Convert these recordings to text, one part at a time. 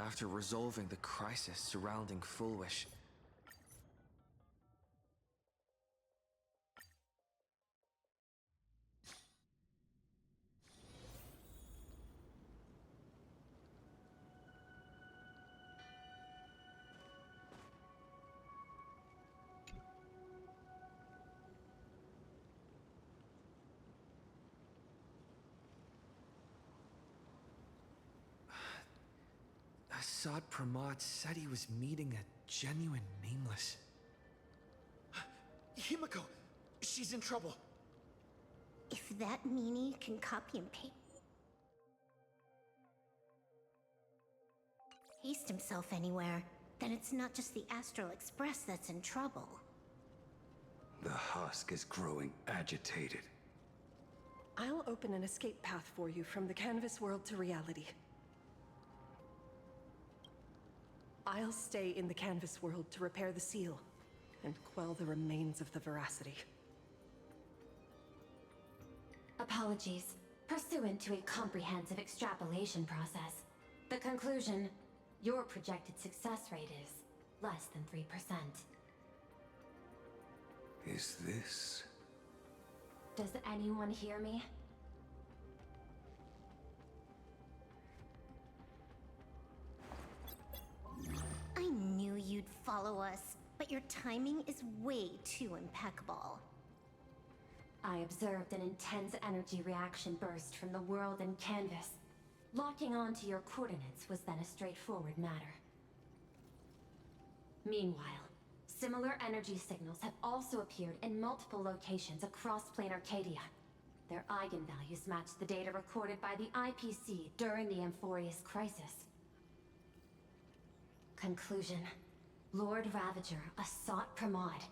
after resolving the crisis surrounding Full Wish. Assad Pramod said he was meeting a genuine nameless. Himiko! She's in trouble! If that meanie can copy and paste himself anywhere, then it's not just the Astral Express that's in trouble. The husk is growing agitated. I'll open an escape path for you from the canvas world to reality. I'll stay in the canvas world to repair the seal and quell the remains of the veracity. Apologies. Pursuant to a comprehensive extrapolation process, the conclusion, your projected success rate is less than 3%. Is this... Does anyone hear me? I knew you'd follow us, but your timing is way too impeccable. I observed an intense energy reaction burst from the world in canvas. Locking onto your coordinates was then a straightforward matter. Meanwhile, similar energy signals have also appeared in multiple locations across plane Arcadia. Their eigenvalues match the data recorded by the IPC during the Amphorius crisis. Conclusion. Lord Ravager, Assad Pramod,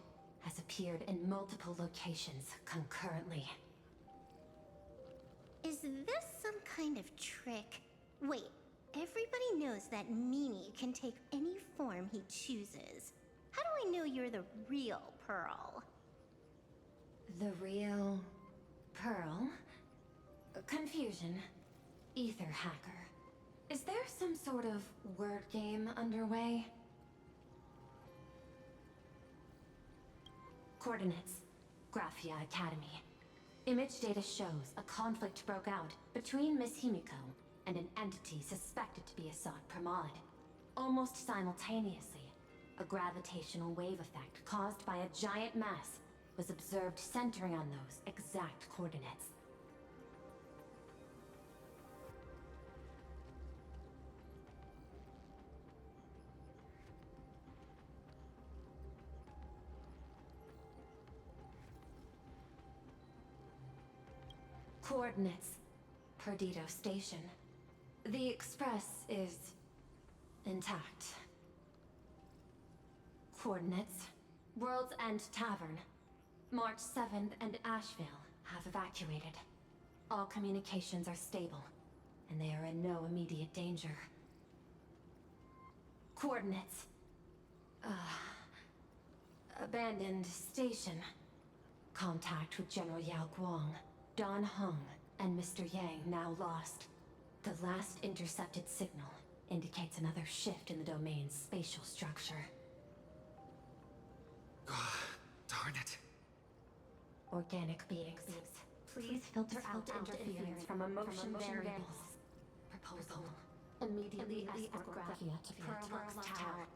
has appeared in multiple locations concurrently. Is this some kind of trick? Wait, everybody knows that meanie can take any form he chooses. How do I know you're the real Pearl? The real... Pearl? Confusion. Ether hacker. Is there some sort of word game underway? Coordinates. Graphia Academy. Image data shows a conflict broke out between Miss Himiko and an entity suspected to be Assad Pramod. Almost simultaneously, a gravitational wave effect caused by a giant mass was observed centering on those exact coordinates. Coordinates. Perdido Station. The Express is... intact. Coordinates. World's End Tavern. March 7th and Asheville have evacuated. All communications are stable, and they are in no immediate danger. Coordinates. Abandoned station. Contact with General Yao Guang, Don Hung, and Mr. Yang now lost. The last intercepted signal indicates another shift in the domain's spatial structure. Darn it. Organic beings. Please filter out interference from emotion variables. Proposal. Immediately escort Graphia to Pearl's Tower.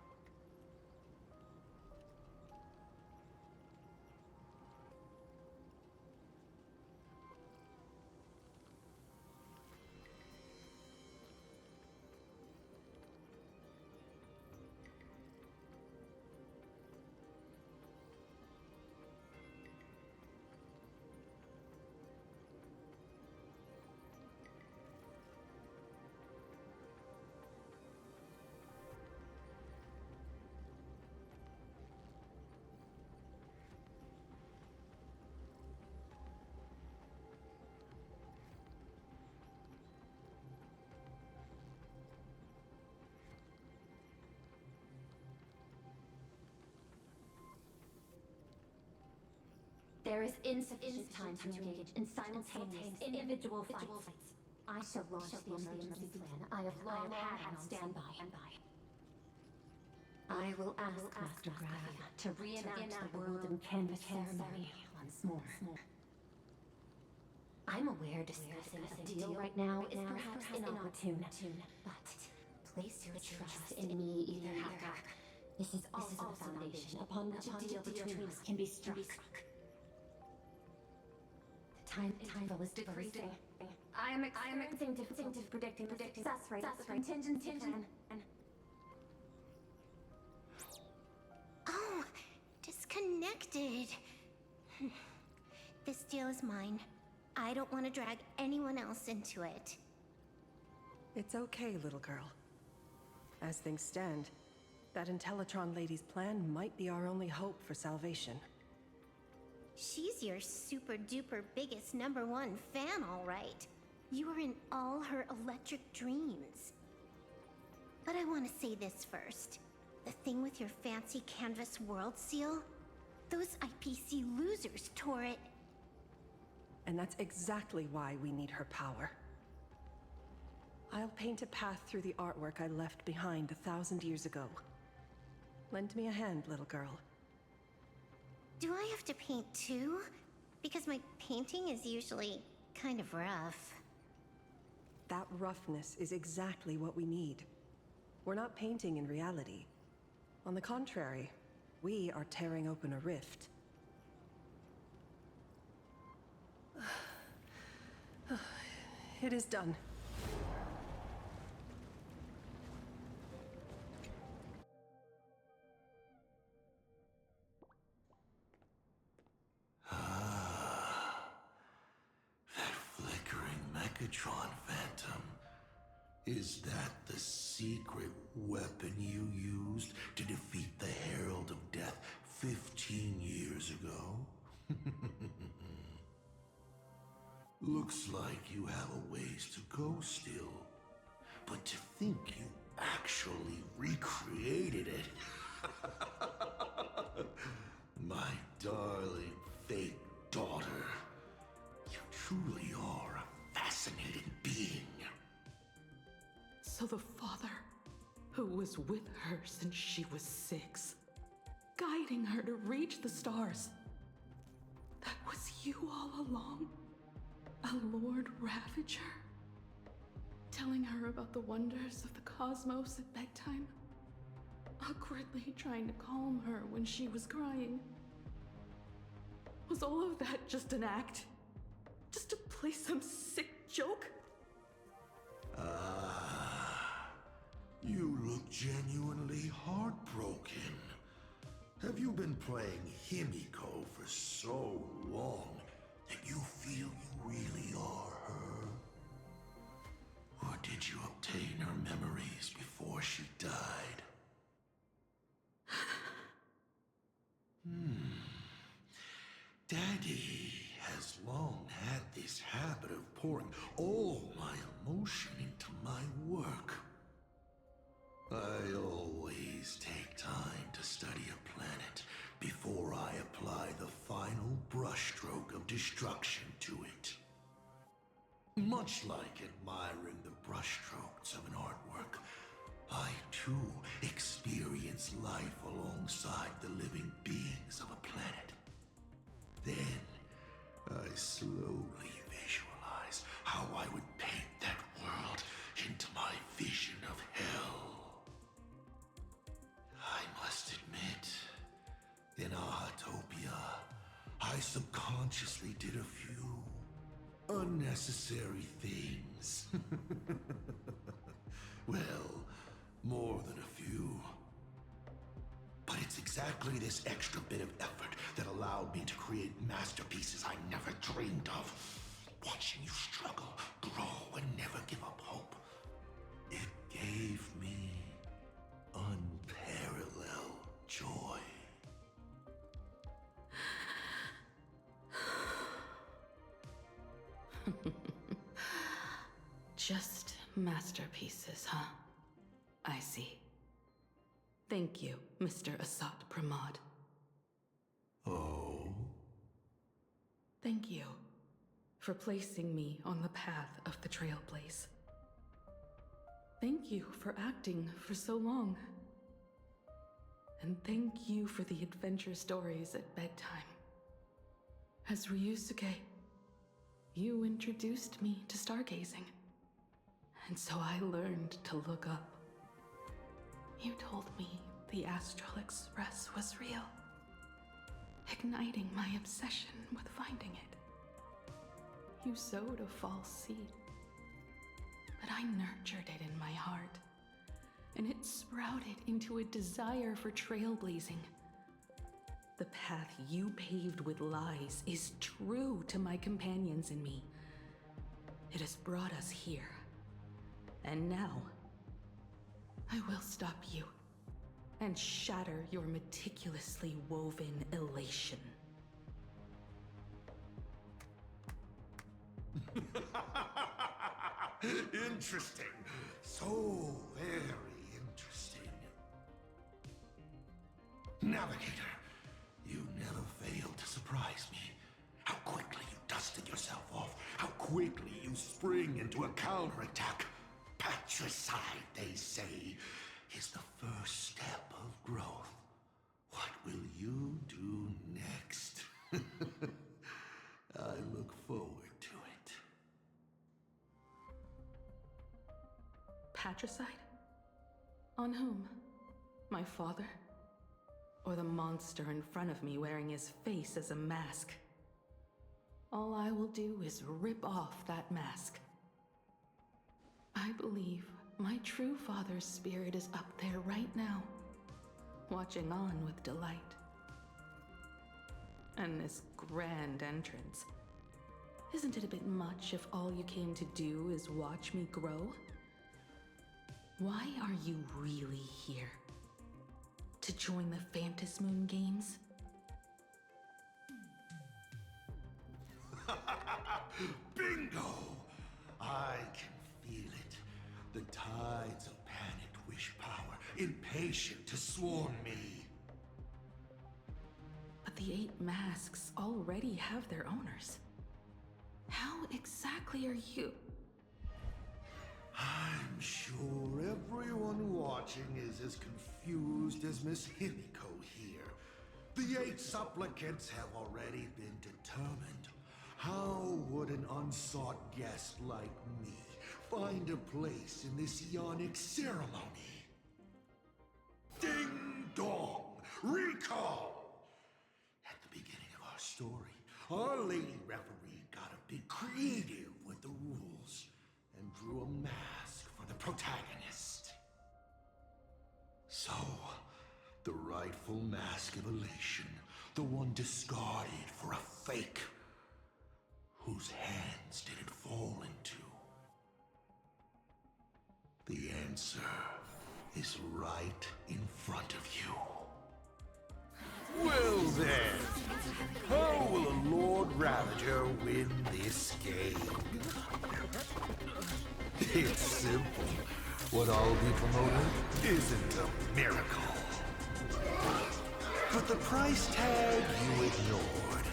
There is insufficient time to engage in simultaneous individual fights. I shall launch the emergency plan I have long had on standby. I will ask Master Graffia to reenact the world and canvas ceremony once more. I'm aware discussing a deal right now is perhaps inopportune, but place your trust in me, Ether Hacker. This is also the foundation upon which a deal between us can be struck. The time interval is decreasing. I am experiencing difficulty predicting the success rate of the contingency plan. Oh, disconnected. This deal is mine. I don't want to drag anyone else into it. It's okay, little girl. As things stand, that Intellitron lady's plan might be our only hope for salvation. She's your super duper biggest #1 fan, all right. You are in all her electric dreams. But I want to say this first. The thing with your fancy canvas world seal? Those IPC losers tore it. And that's exactly why we need her power. I'll paint a path through the artwork I left behind 1,000 years ago. Lend me a hand, little girl. Do I have to paint too? Because my painting is usually kind of rough. That roughness is exactly what we need. We're not painting in reality. On the contrary, we are tearing open a rift. It is done. That flickering Megatron Phantom. Is that the secret weapon you used to defeat the Herald of Death 15 years ago? Looks like you have a ways to go still. But to think you actually recreated it. My darling fake daughter. You truly are a fascinating being. So the father, who was with her since she was 6, guiding her to reach the stars, that was you all along? A Lord Ravager? Telling her about the wonders of the cosmos at bedtime? Awkwardly trying to calm her when she was crying? Was all of that just an act? Just to play some sick joke? You look genuinely heartbroken. Have you been playing Himiko for so long that you feel you really are her? Or did you obtain her memories before she died? Daddy has long had this habit of pouring all my emotion into my work. I always take time to study a planet before I apply the final brushstroke of destruction to it. Much like admiring the brushstrokes of an artwork, I too experience life alongside the living beings of a planet. Then, I slowly visualize how I would paint that world into my vision of hell. I must admit, in Ahatopia, I subconsciously did a few unnecessary things. Well, more than a few. But it's exactly this extra bit of effort that allowed me to create masterpieces I never dreamed of. Watching you struggle, grow, and never give up hope. It gave me unparalleled joy. Just masterpieces, huh? I see. Thank you, Mr. Asat Pramod. Oh? Thank you for placing me on the path of the Trailblaze. Thank you for acting for so long. And thank you for the adventure stories at bedtime. As Ryusuke, you introduced me to stargazing. And so I learned to look up. You told me the Astral Express was real, igniting my obsession with finding it. You sowed a false seed, but I nurtured it in my heart, and it sprouted into a desire for trailblazing. The path you paved with lies is true to my companions and me. It has brought us here. And now, I will stop you and shatter your meticulously woven elation. Interesting. So very interesting. Navigator, you never fail to surprise me. How quickly you dusted yourself off. How quickly you spring into a counterattack. Patricide, they say, is the first step of growth. What will you do next? I look forward to it. Patricide? On whom? My father? Or the monster in front of me wearing his face as a mask? All I will do is rip off that mask. I believe my true father's spirit is up there right now, watching on with delight. And this grand entrance. Isn't it a bit much if all you came to do is watch me grow? Why are you really here? To join the Phantasmoon Games? Bingo! I can feel it. The tides of panicked wish power, impatient to swarm me. But the 8 masks already have their owners. How exactly are you? I'm sure everyone watching is as confused as Miss Himiko here. The 8 supplicants have already been determined. How would an unsought guest like me find a place in this Ionic ceremony? Ding dong! Recall! At the beginning of our story, our lady referee got a bit creative with the rules and drew a mask for the protagonist. So, the rightful mask of elation, the one discarded for a fake. Whose hands did it fall into? The answer is right in front of you. Well then, how will a Lord Ravager win this game? It's simple. What I'll be promoting isn't a miracle. But the price tag you ignored.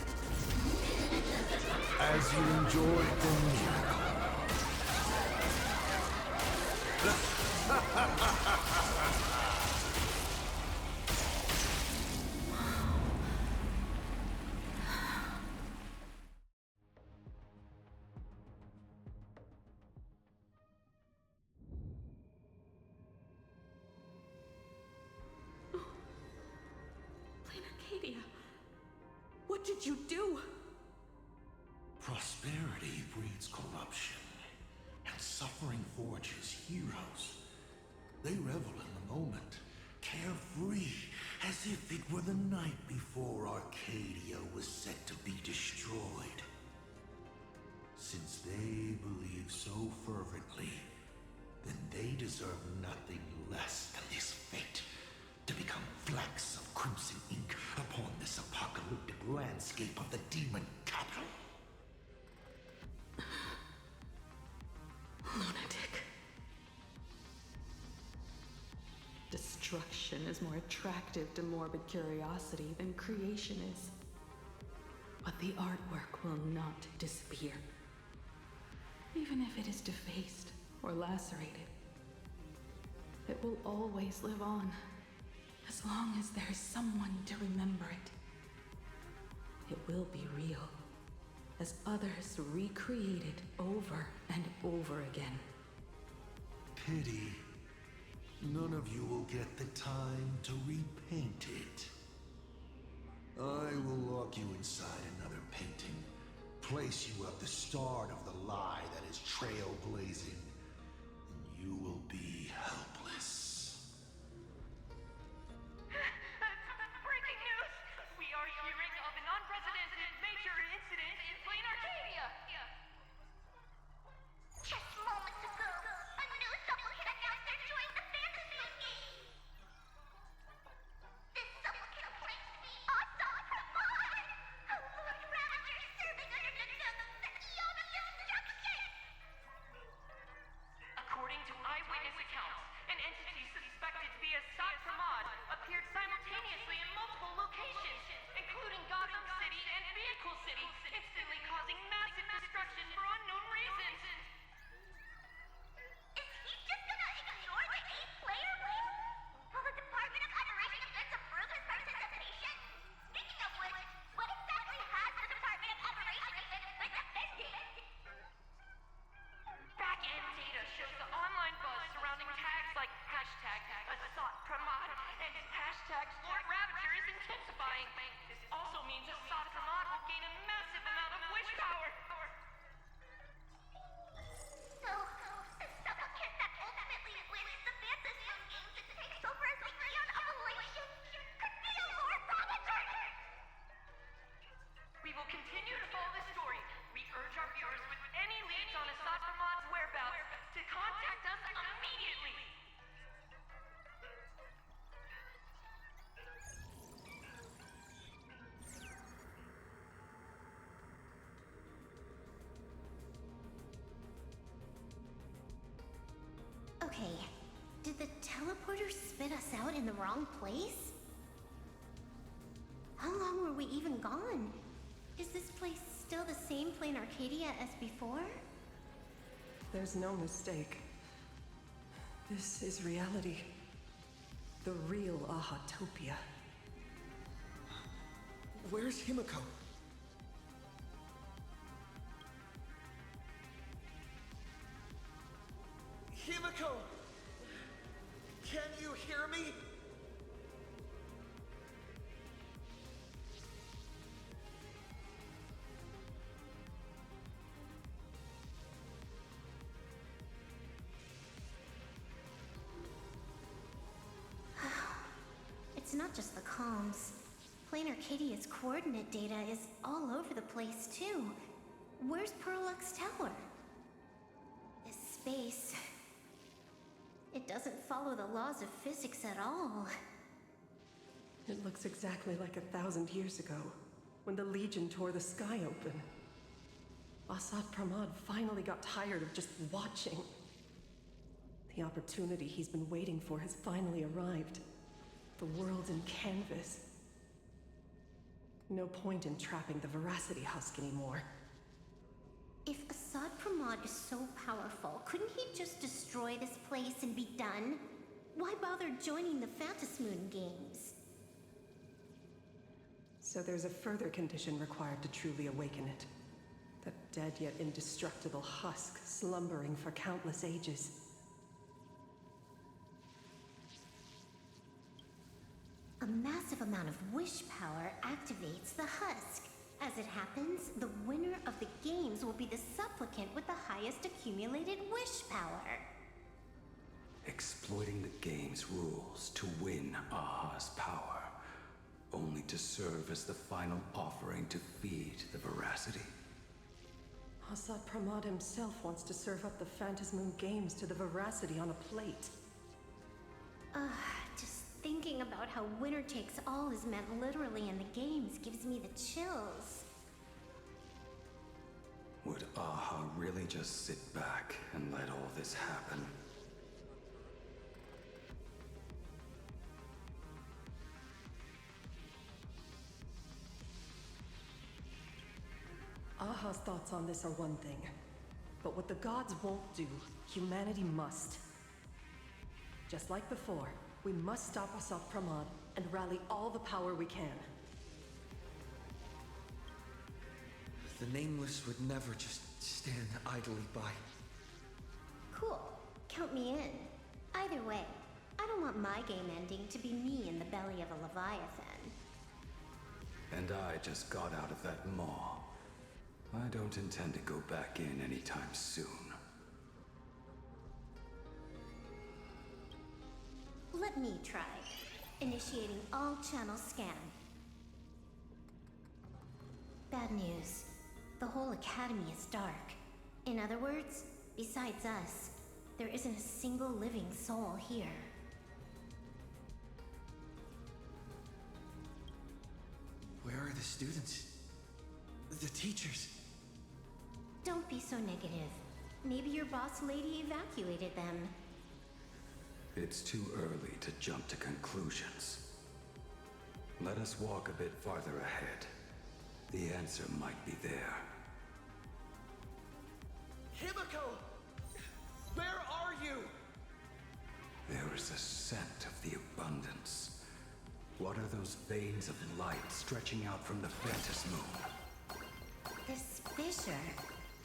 As you enjoyed the miracle. Arcadia, what did you do? Prosperity breeds corruption, and suffering forges heroes. They revel in the moment, carefree, as if it were the night before Arcadia was set to be destroyed. Since they believe so fervently, then they deserve nothing less than this fate, to become flecks of crimson ink upon this apocalyptic landscape of the demon capital. Lunatic. Destruction is more attractive to morbid curiosity than creation is. But the artwork will not disappear. Even if it is defaced or lacerated, it will always live on, as long as there is someone to remember it. It will be real, as others recreate it over and over again. Pity. None of you will get the time to repaint it. I will lock you inside another painting, place you at the start of the lie that is trailblazing, and you will be helpless. Breaking news! We are hearing of an unprecedented major incident in Plain Arcadia! Just moments ago, a new supplicant announced they're joining the Fantasy Game. This supplicant claims to be Assad Ramad, a Lord Ravager serving under the Yami instruction. According to eyewitness accounts, an entity suspected to be Assad Ramad appeared simultaneously in multiple locations, including Gotham City and Vehicle City, instantly causing massive destruction for unknown reasons. Is he just gonna ignore the 8-player list? Will the Department of Operation Events approve his participation? Speaking of which, what exactly has the Department of Operation Events been defending? Back-end data shows the online buzz surrounding tags like hashtag Assad Pramod and hashtag Lord Ravager is intensifying. This also means Assad Pramod will gain a massive amount of wish power. So, the supplicant that ultimately wins the Fantasy Games and takes over as the Eon Evolution could be a Lord Ravager! We will continue to follow this story. We urge our viewers with any leads on Assad Pramod's whereabouts to contact us immediately. Okay, did the teleporter spit us out in the wrong place? How long were we even gone? Is this place still the same Plain Arcadia as before? There's no mistake. This is reality. The real Ahatopia. Where's Himiko? Himiko! Can you hear me? It's not just the comms. Plain Arcadia's coordinate data is all over the place, too. Where's Perlux Tower? This space... It doesn't follow the laws of physics at all. It looks exactly like 1,000 years ago, when the Legion tore the sky open. Assad Pramod finally got tired of just watching. The opportunity he's been waiting for has finally arrived. The world's in canvas. No point in trapping the Veracity Husk anymore. If Assad Pramod is so powerful, couldn't he just destroy this place and be done? Why bother joining the Phantasmoon Games? So there's a further condition required to truly awaken it. That dead yet indestructible husk slumbering for countless ages. A massive amount of wish power activates the husk. As it happens, the winner of the games will be the supplicant with the highest accumulated wish power. Exploiting the game's rules to win Aha's power, only to serve as the final offering to feed the Veracity. Assad Pramod himself wants to serve up the Phantasmoon Games to the Veracity on a plate. Just thinking about how winner takes all is meant literally in the games gives me the chills. Would Aha really just sit back and let all this happen? Aha's thoughts on this are one thing, but what the gods won't do, humanity must. Just like before, we must stop Asat Pramad and rally all the power we can. The Nameless would never just stand idly by. Cool. Count me in. Either way, I don't want my game ending to be me in the belly of a Leviathan. And I just got out of that maw. I don't intend to go back in anytime soon. Let me try. Initiating all channel scan. Bad news. The whole academy is dark. In other words, besides us, there isn't a single living soul here. Where are the students? The teachers? Don't be so negative. Maybe your boss lady evacuated them. It's too early to jump to conclusions. Let us walk a bit farther ahead. The answer might be there. Himiko! Where are you? There is a scent of the abundance. What are those veins of light stretching out from the Ventus moon? This fissure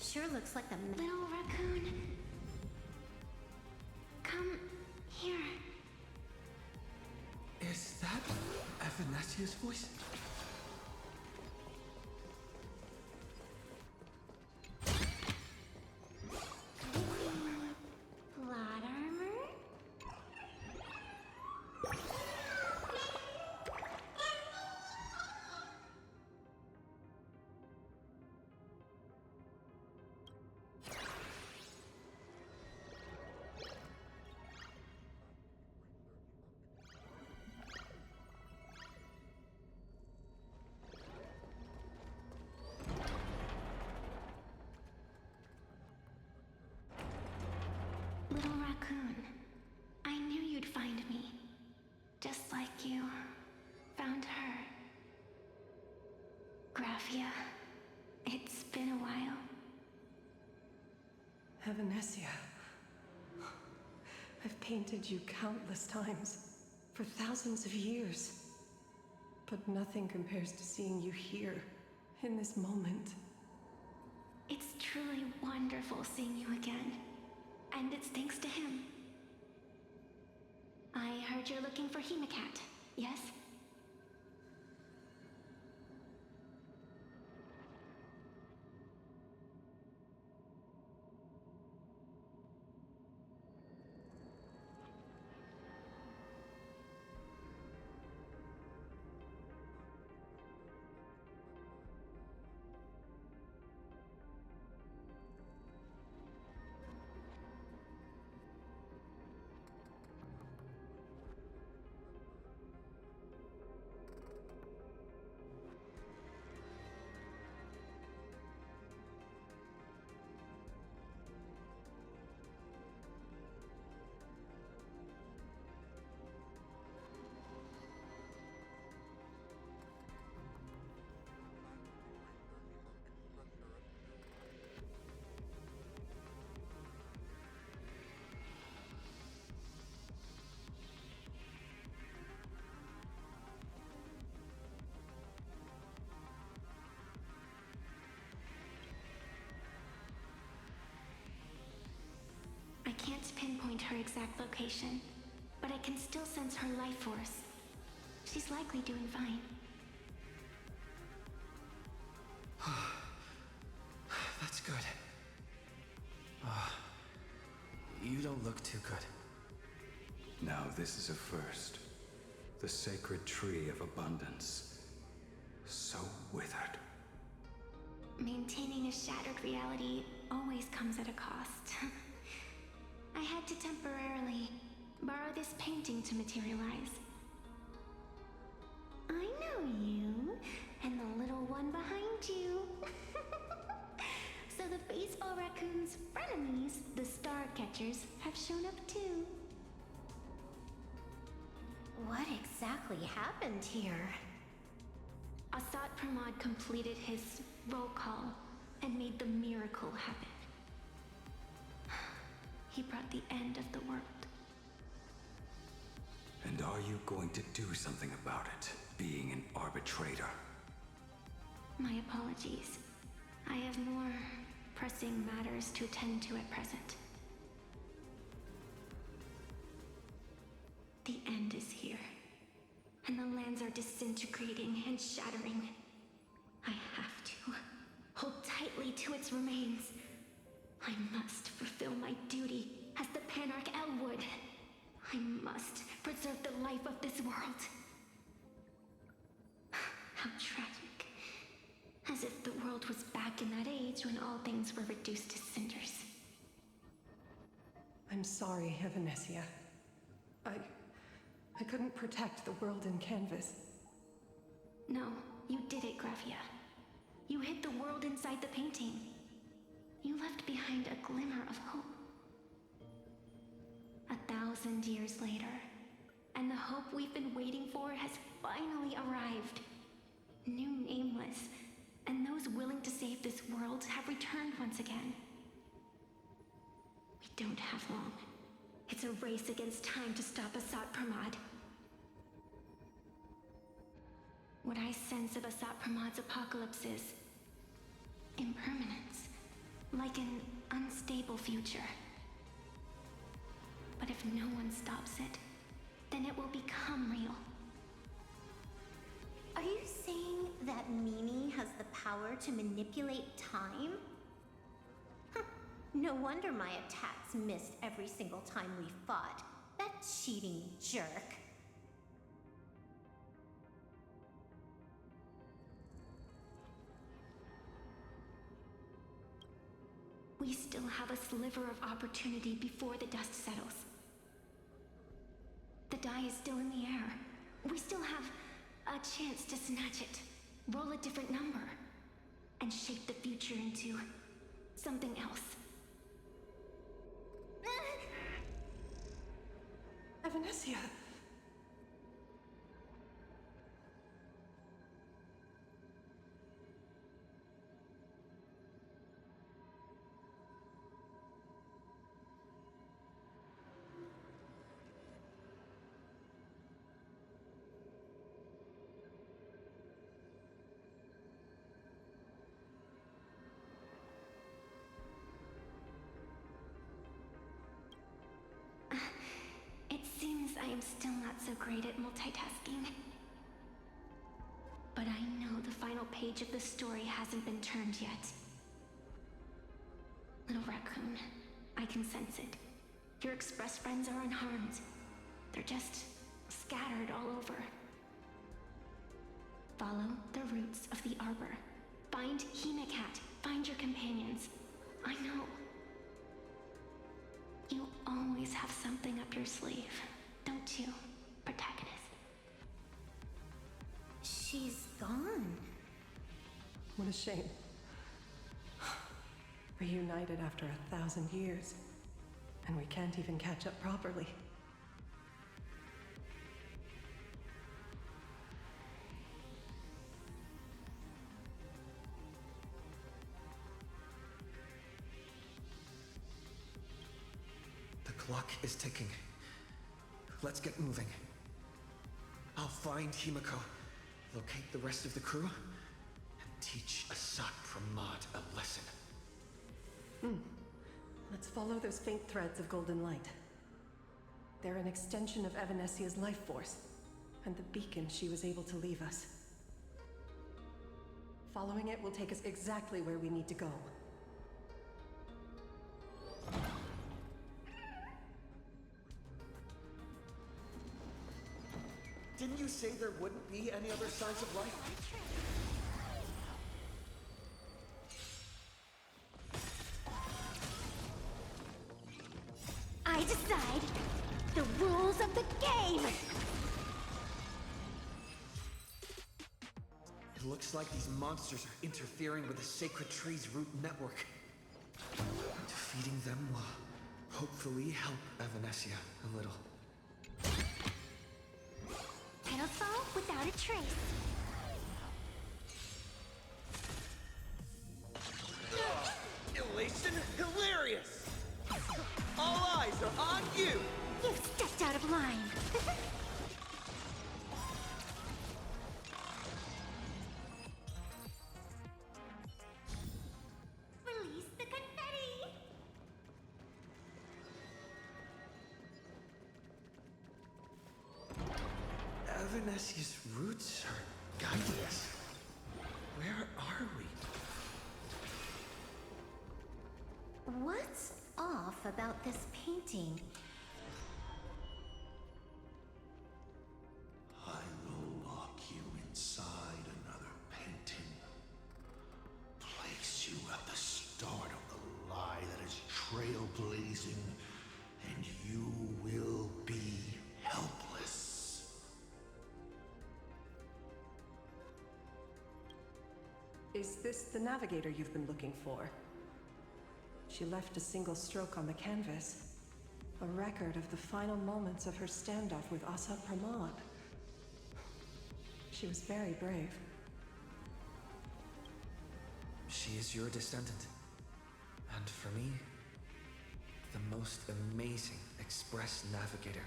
sure looks like a little raccoon. Come here. Is that Evanesia's voice? Plot armor? Little raccoon, I knew you'd find me. Just like you found her. Graphia, it's been a while. Evanesia. I've painted you countless times, for thousands of years. But nothing compares to seeing you here, in this moment. It's truly wonderful seeing you again. And it's thanks to him. I heard you're looking for Hemacat, yes? I can't pinpoint her exact location, but I can still sense her life force. She's likely doing fine. That's good. You don't look too good. Now this is a first. The sacred tree of abundance. So withered. Maintaining a shattered reality always comes at a cost. I had to temporarily borrow this painting to materialize. I know you, and the little one behind you. So the baseball raccoon's frenemies, the star catchers, have shown up too. What exactly happened here? Asat Pramad completed his roll call and made the miracle happen. he brought the end of the world. And are you going to do something about it, being an arbitrator? My apologies. I have more pressing matters to attend to at present. The end is here, and the lands are disintegrating and shattering. I have to hold tightly to its remains. I must fulfill my duty as the Panarch Elwood. I must preserve the life of this world. How tragic. As if the world was back in that age when all things were reduced to cinders. I'm sorry, Evanesia. I couldn't protect the world in canvas. No, you did it, Gravia. You hid the world inside the painting. You left behind a glimmer of hope. 1,000 years later, and the hope we've been waiting for has finally arrived. New Nameless, and those willing to save this world have returned once again. We don't have long. It's a race against time to stop Asat Pramad. What I sense of Asat Pramad's apocalypse is impermanence, like an unstable future. But if no one stops it, then it will become real. Are you saying that Mimi has the power to manipulate time? Huh. No wonder my attacks missed every single time we fought. That cheating jerk. We still have a sliver of opportunity before the dust settles. The die is still in the air. We still have a chance to snatch it, roll a different number, and shape the future into something else. Evanesia! It seems I am still not so great at multitasking. But I know the final page of the story hasn't been turned yet. Little raccoon, I can sense it. Your express friends are unharmed. They're just scattered all over. Follow the roots of the arbor. Find Hemacat. Find your companions. I know. You always have something up your sleeve, don't you, protagonist? She's gone. What a shame. Reunited after 1,000 years, and we can't even catch up properly. The clock is ticking. Let's get moving. I'll find Himiko, locate the rest of the crew, and teach Asat Pramad a lesson. Let's follow those faint threads of golden light. They're an extension of Evanesia's life force, and the beacon she was able to leave us. Following it will take us exactly where we need to go. Didn't you say there wouldn't be any other signs of life? I decide the rules of the game! It looks like these monsters are interfering with the sacred tree's root network. Defeating them will hopefully help Evanesia a little. Petals fall without a trace. Elation hilarious! All Ravenessia's roots are guiding us. Where are we? What's off about this painting? I will lock you inside another painting. Place you at the start of the lie that is trailblazing, and you will be helpless. Is this the navigator you've been looking for? She left a single stroke on the canvas. A record of the final moments of her standoff with Asat Pramod. She was very brave. She is your descendant. And for me, the most amazing Express navigator.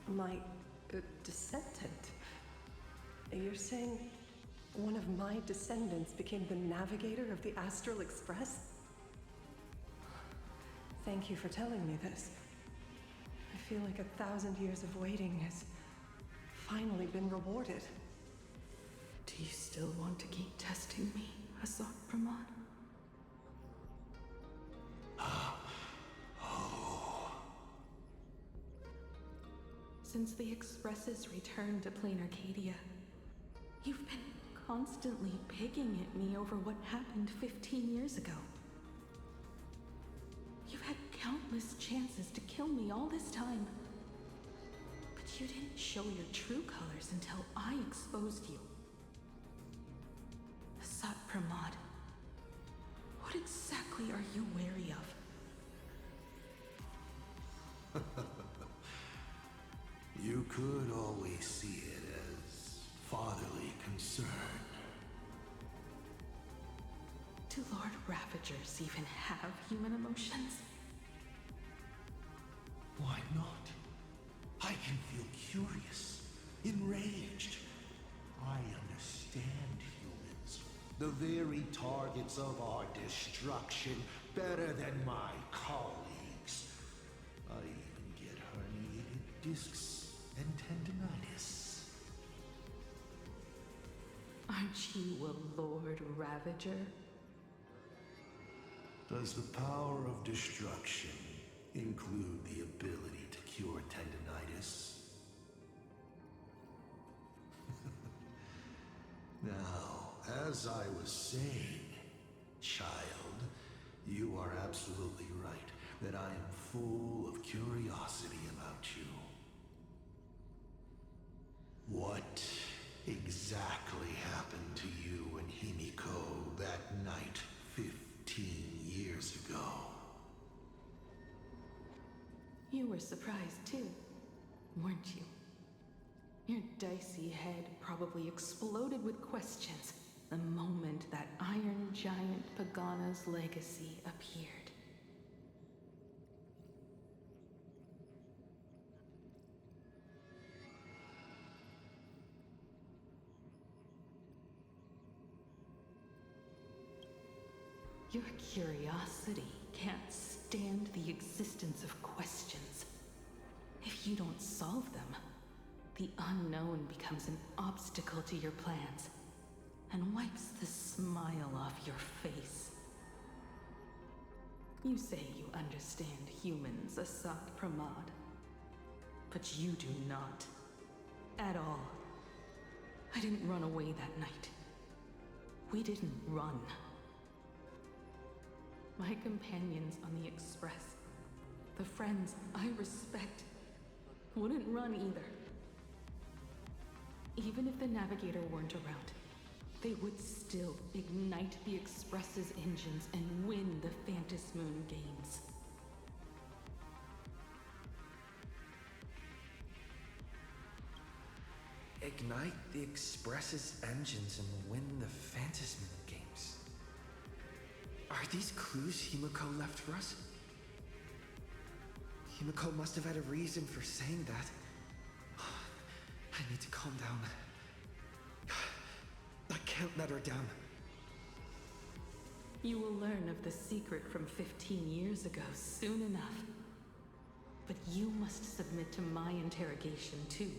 My descendant? You're saying one of my descendants became the navigator of the Astral Express? Thank you for telling me this. I feel like 1,000 years of waiting has finally been rewarded. Do you still want to keep testing me, Asat Pramod? Since the Expresses returned to Plain Arcadia, you've been constantly picking at me over what happened 15 years ago. You've had countless chances to kill me all this time. But you didn't show your true colors until I exposed you. Asat Pramod, what exactly are you wary of? You could always see it as fatherly concern. Do Lord Ravagers even have human emotions? Why not? I can feel curious, enraged. I understand humans, the very targets of our destruction, better than my colleagues. I even get herniated discs and tendinitis. Aren't you a Lord Ravager? Does the power of destruction include the ability to cure tendinitis? Now, as I was saying, child, you are absolutely right that I am full of curiosity about you. What exactly happened to you and Himiko that night 15 years ago? You were surprised too, weren't you? Your dicey head probably exploded with questions the moment that Iron Giant Pagana's legacy appeared. Your curiosity can't stand the existence of questions. If you don't solve them, the unknown becomes an obstacle to your plans and wipes the smile off your face. You say you understand humans, Asat Pramod, but you do not. At all. I didn't run away that night. We didn't run. My companions on the Express, the friends I respect, wouldn't run either. Even if the Navigator weren't around, they would still ignite the Express's engines and win the Phantasmoon games. Ignite the Express's engines and win the Phantasmoon games. Are these clues Himiko left for us? Himiko must have had a reason for saying that. I need to calm down. I can't let her down. You will learn of the secret from 15 years ago soon enough. But you must submit to my interrogation too.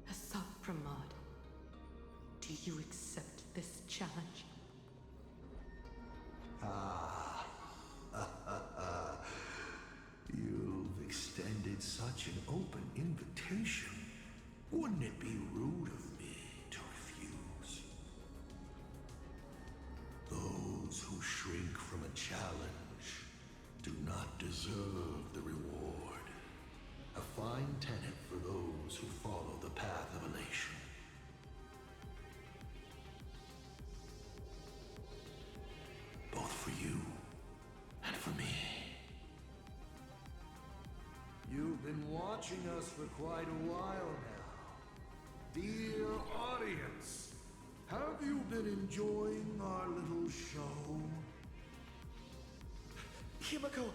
Asaf Pramod, do you accept this challenge? Ah, you've extended such an open invitation. Wouldn't it be rude of me to refuse? Those who shrink from a challenge do not deserve the reward. A fine tenet for those who follow the path of elation. Both for you and for me. You've been watching us for quite a while now. Dear audience, have you been enjoying our little show? Himiko!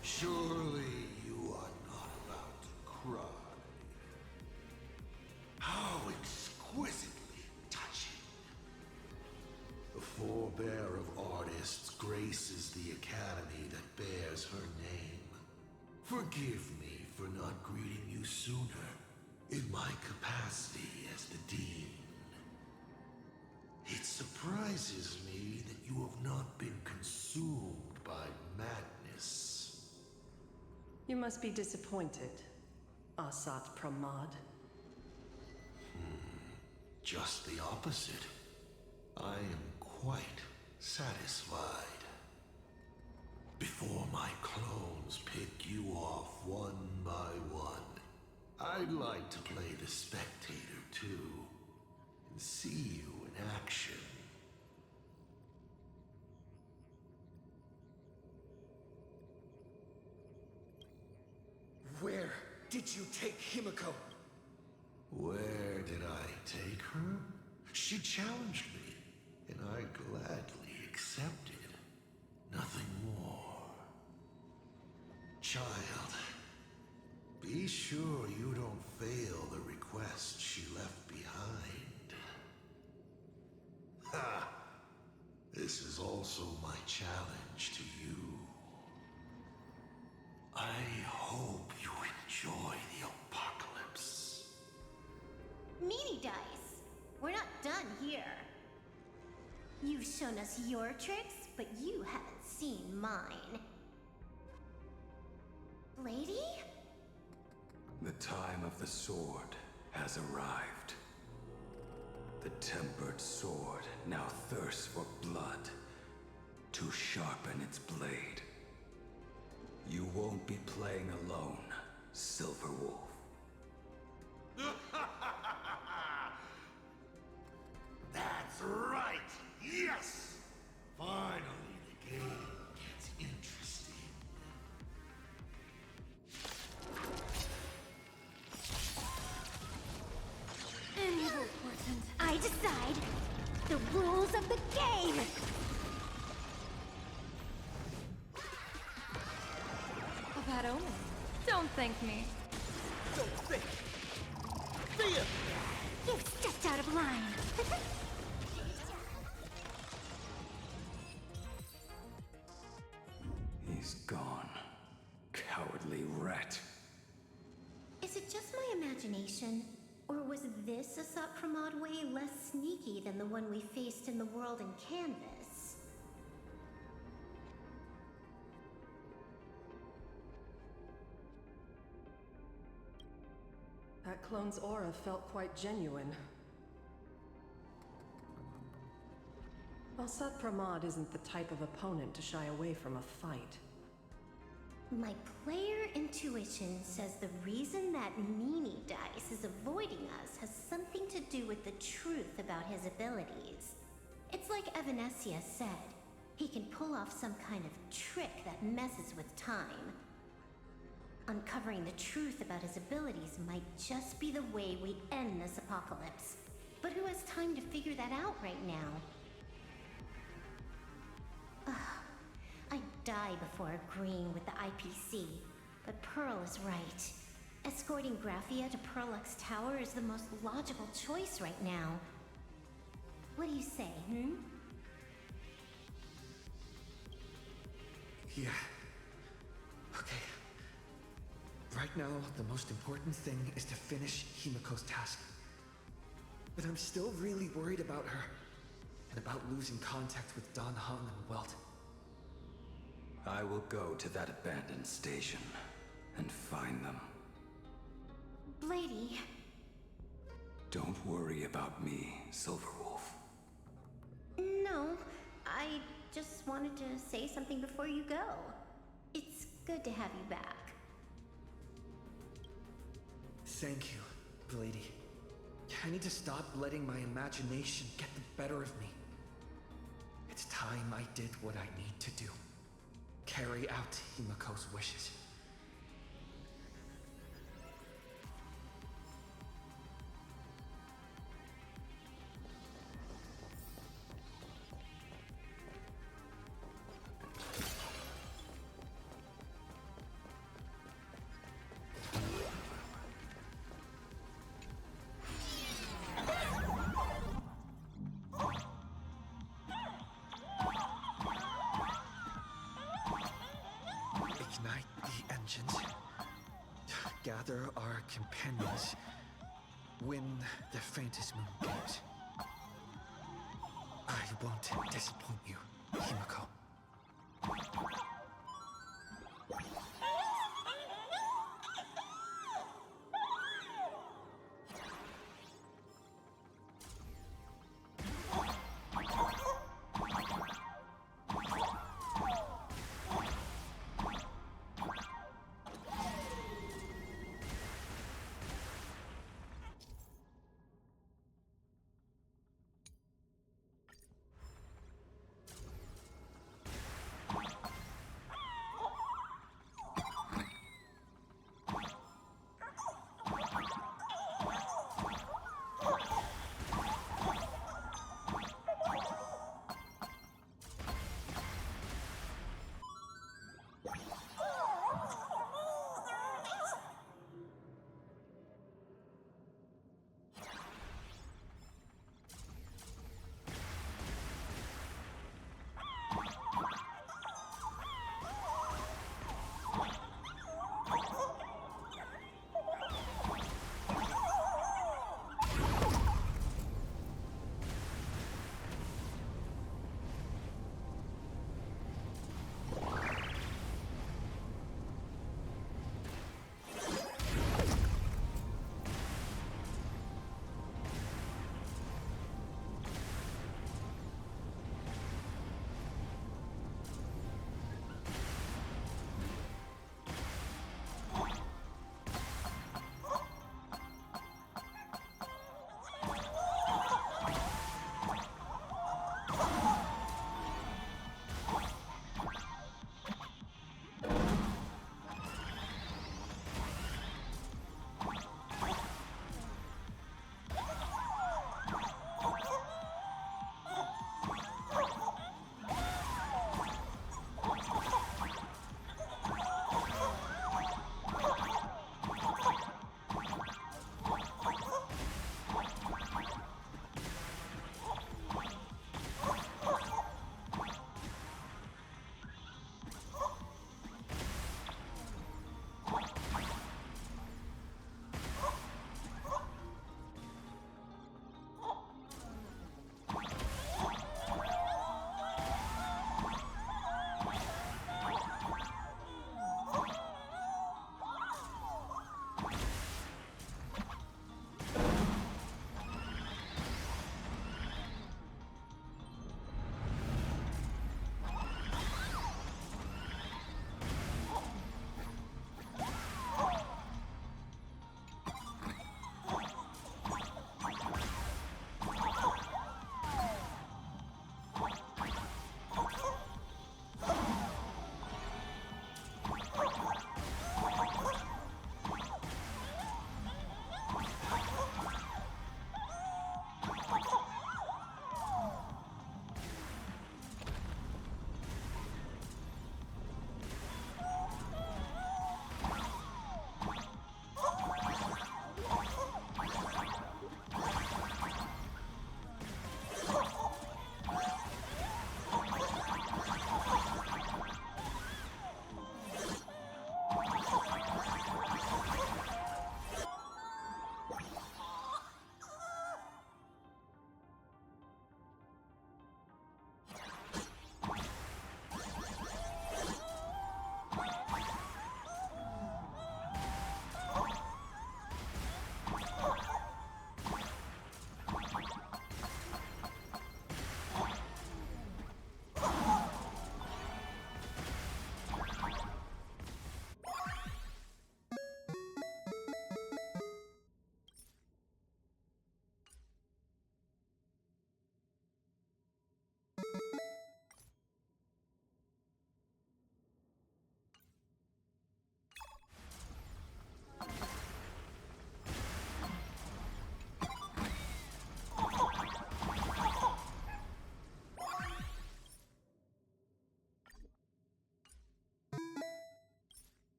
Surely you are not about to cry. How exquisitely touching. The forebear of artists graces the academy that bears her name. Forgive me for not greeting you sooner in my capacity as the Dean. It surprises me that you have not been consumed by madness. You must be disappointed, Asat Pramod. Just the opposite. I am quite satisfied. Before my clones pick you off one by one, I'd like to play the spectator too, and see you in action. Where did you take Himiko? Where did I take her? She challenged me, and I gladly accepted. Nothing more. Child, be sure you don't fail the request she left behind. Ha! This is also my challenge to you. I hope you enjoy the apocalypse. Meanie Dice! We're not done here. You've shown us your tricks, but you haven't seen mine. Lady? The time of the sword has arrived. The tempered sword now thirsts for blood to sharpen its blade. You won't be playing alone, Silver Wolf. That's right! Yes! Finally, the game gets interesting. An evil portent. I decide the rules of the game! A bad omen. Don't thank me. Don't think! See ya! You've stepped out of line. He's gone. Cowardly rat. Is it just my imagination? Or was this Asat Pramod way less sneaky than the one we faced in the world in Canvas? That clone's aura felt quite genuine. Asat Pramod isn't the type of opponent to shy away from a fight. My player intuition says the reason that Meanie Dice is avoiding us has something to do with the truth about his abilities. It's like Evanescia said, he can pull off some kind of trick that messes with time. Uncovering the truth about his abilities might just be the way we end this apocalypse. But who has time to figure that out right now? I'd die before agreeing with the IPC, but Pearl is right. Escorting Graphia to Perlux Tower is the most logical choice right now. What do you say, Yeah. Okay. Right Right now, the most important thing is to finish Himiko's task. But I'm still really worried about her, and about losing contact with Dan Heng and Welt. I will go to that abandoned station and find them. Blady. Don't worry about me, Silverwolf. No, I just wanted to say something before you go. It's good to have you back. Thank you, Blady. I need to stop letting my imagination get the better of me. It's time I did what I need to do. Carry out Himiko's wishes. Ignite the engines. Gather our companions. Win the faintest moon games. I won't disappoint you, Himiko.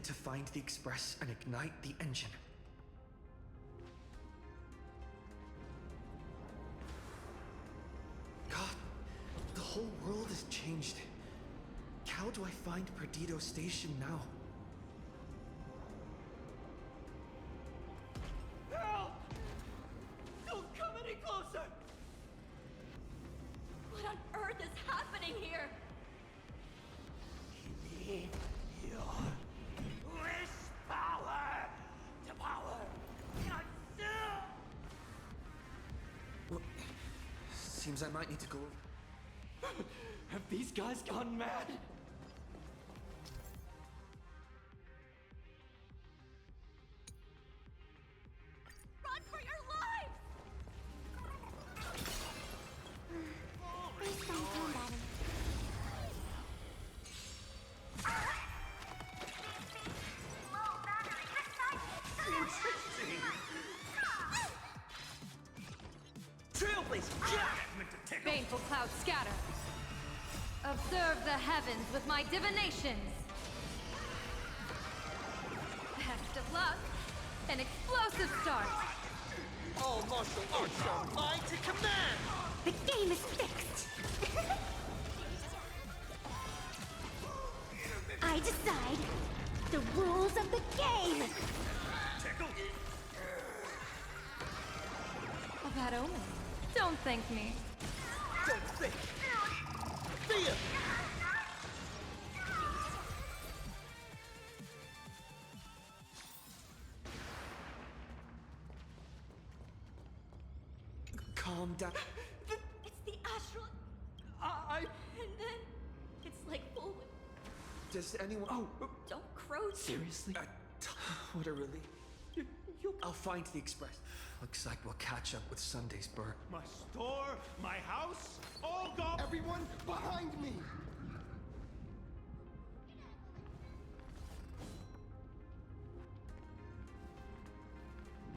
need to find the express and ignite the engine. God, the whole world has changed. How do I find Perdido Station now? Help! Don't come any closer! What on earth is happening here? Need your wish power to power consume! Well, seems I might need to go. Have these guys gone mad? Run for your lives! There's some combat in Trailblazer, Jack! Baneful clouds scatter. Observe the heavens with my divinations. Best of luck. An explosive start. All martial arts are mine to command! The game is fixed! I decide the rules of the game! A bad omen. Don't thank me. Don't think! Fear! Calm down. It's the astral. And then it's like full. Does anyone... Oh, Don't crow. Seriously? what a relief. I'll find the express. Looks like we'll catch up with Sunday's burn. My store, my house, all gone. Everyone behind me!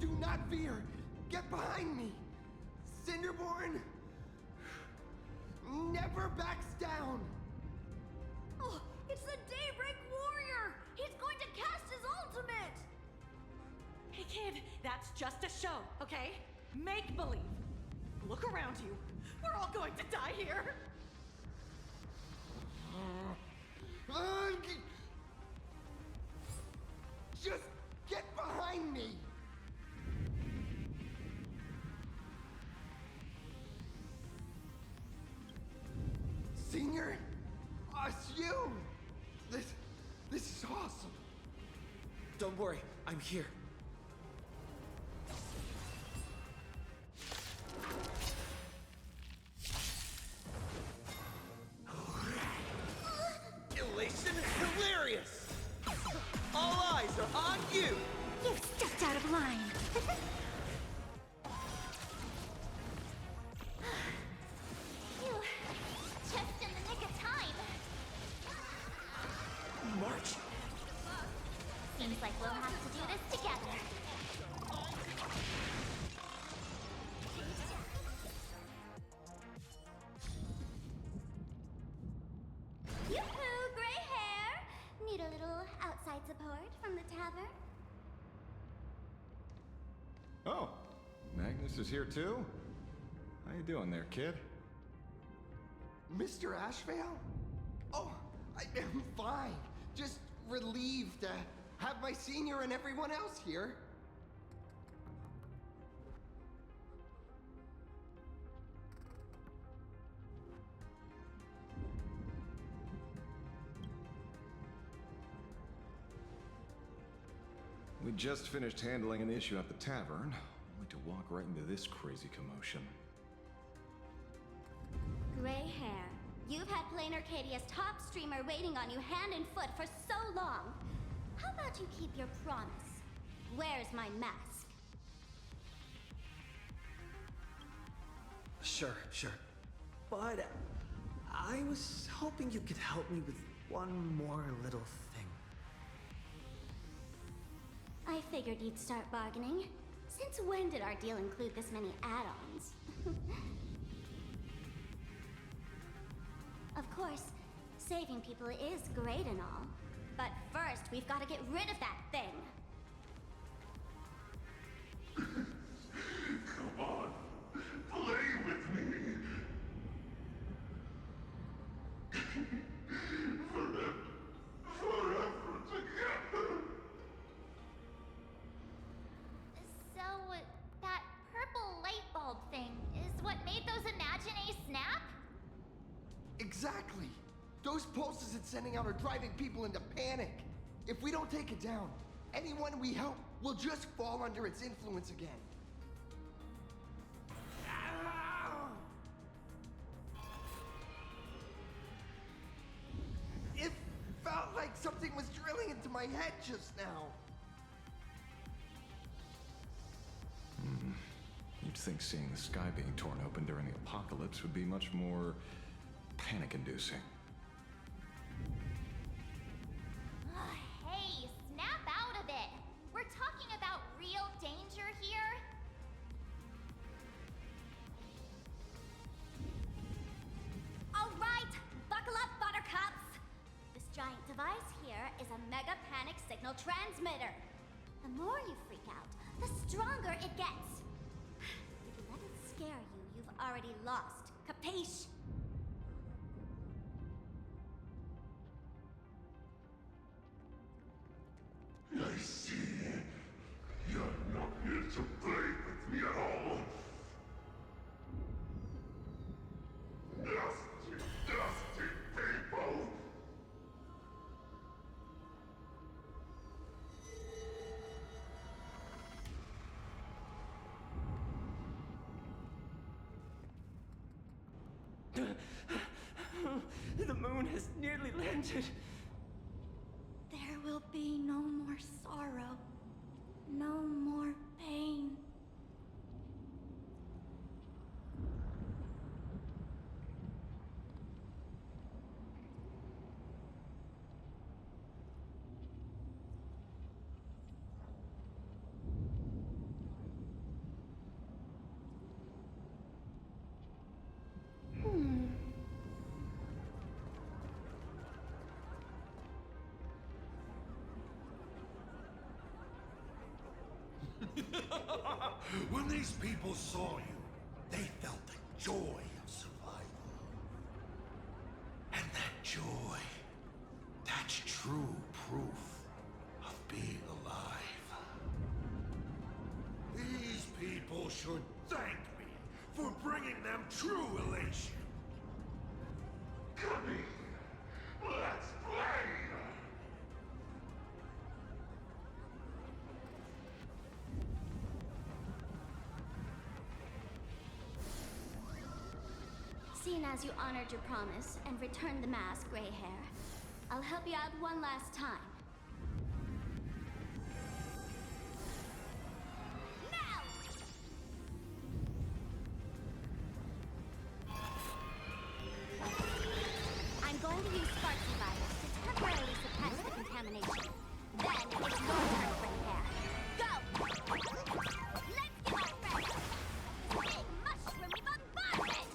Do not fear! Get behind me! Cinderborn never backs down! Oh, it's the Daybreak Warrior! He's going to cast his ultimate! Hey kid, that's just a show, okay? Make believe. Look around you. We're all going to die here. Just get behind me! Senior? It's you! This is awesome! Don't worry, I'm here. Elation is hilarious! All eyes are on you! You've stepped out of line! Phew. Just in the nick of time. March! Seems like we'll have to do this together. Yoo-hoo, gray hair! Need a little outside support from the tavern? Oh, Magnus is here too? How you doing there, kid? Mr. Ashvale? Oh, I am fine. Just relieved to have my senior and everyone else here. We just finished handling an issue at the tavern, only to walk right into this crazy commotion. Gray hair. You've had Plain Arcadia's top streamer waiting on you hand and foot for so long. How about you keep your promise? Where's my mask? Sure. But I was hoping you could help me with one more little thing. I figured you'd start bargaining. Since when did our deal include this many add-ons? Of course, saving people is great and all. But first, first, we've got to get rid of that thing. Come on, play with me. Forever together. So, that purple light bulb thing is what made those Imagines snap? Exactly. Those pulses it's sending out are driving people into panic. If we don't take it down, anyone we help will just fall under its influence again. It felt like something was drilling into my head just now. You'd think seeing the sky being torn open during the apocalypse would be much more panic-inducing. Hey, snap out of it! We're talking about real danger here. All right, buckle up, buttercups. This giant device here is a mega panic signal transmitter. The more you freak out, the stronger it gets. If you let it scare you, you've already lost. Capiche? I see. You're not here to play with me at all. Nasty, nasty people! The moon has nearly landed. There will be no more sorrow, no more pain. When these people saw you, they felt the joy of survival. And that joy, that's true proof of being alive. These people should thank me for bringing them true elation. Come in, let's play! Seeing as you honored your promise and returned the mask, Gray Hair, I'll help you out one last time. Now! I'm going to use Sparky Virus to temporarily suppress the contamination. Then it's your turn, Gray Hair. Go! Let's get our friends this big mushroomy bombardment!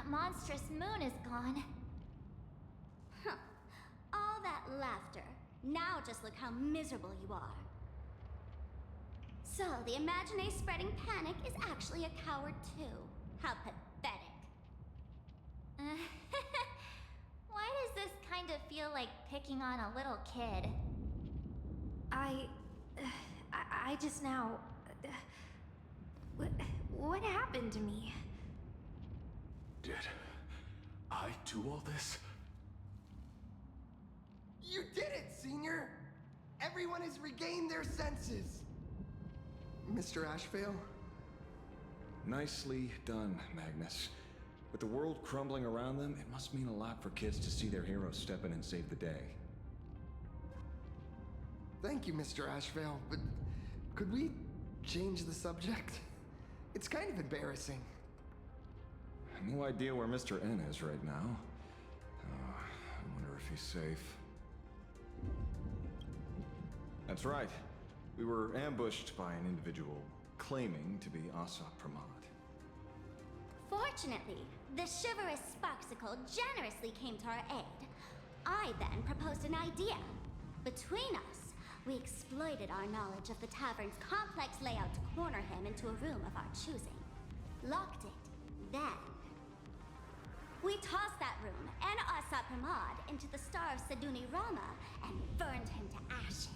monstrous moon is gone. Huh. All that laughter. Now just look how miserable you are. So, the Imaginé spreading panic is actually a coward too. How pathetic. Why does this kind of feel like picking on a little kid? I just now... What happened to me? Did I do all this? You did it, Senior! Everyone has regained their senses! Mr. Ashvale? Nicely done, Magnus. With the world crumbling around them, it must mean a lot for kids to see their heroes step in and save the day. Thank you, Mr. Ashvale, but could we change the subject? It's kind of embarrassing. No idea where Mr. N is right now. I wonder if he's safe. That's right. We were ambushed by an individual claiming to be Asat Pramod. Fortunately, the chivalrous Sparksicle generously came to our aid. I then proposed an idea. Between us, we exploited our knowledge of the tavern's complex layout to corner him into a room of our choosing. Locked it. Then, we tossed that room and Asat Pramod into the star of Seduni Rama and burned him to ashes.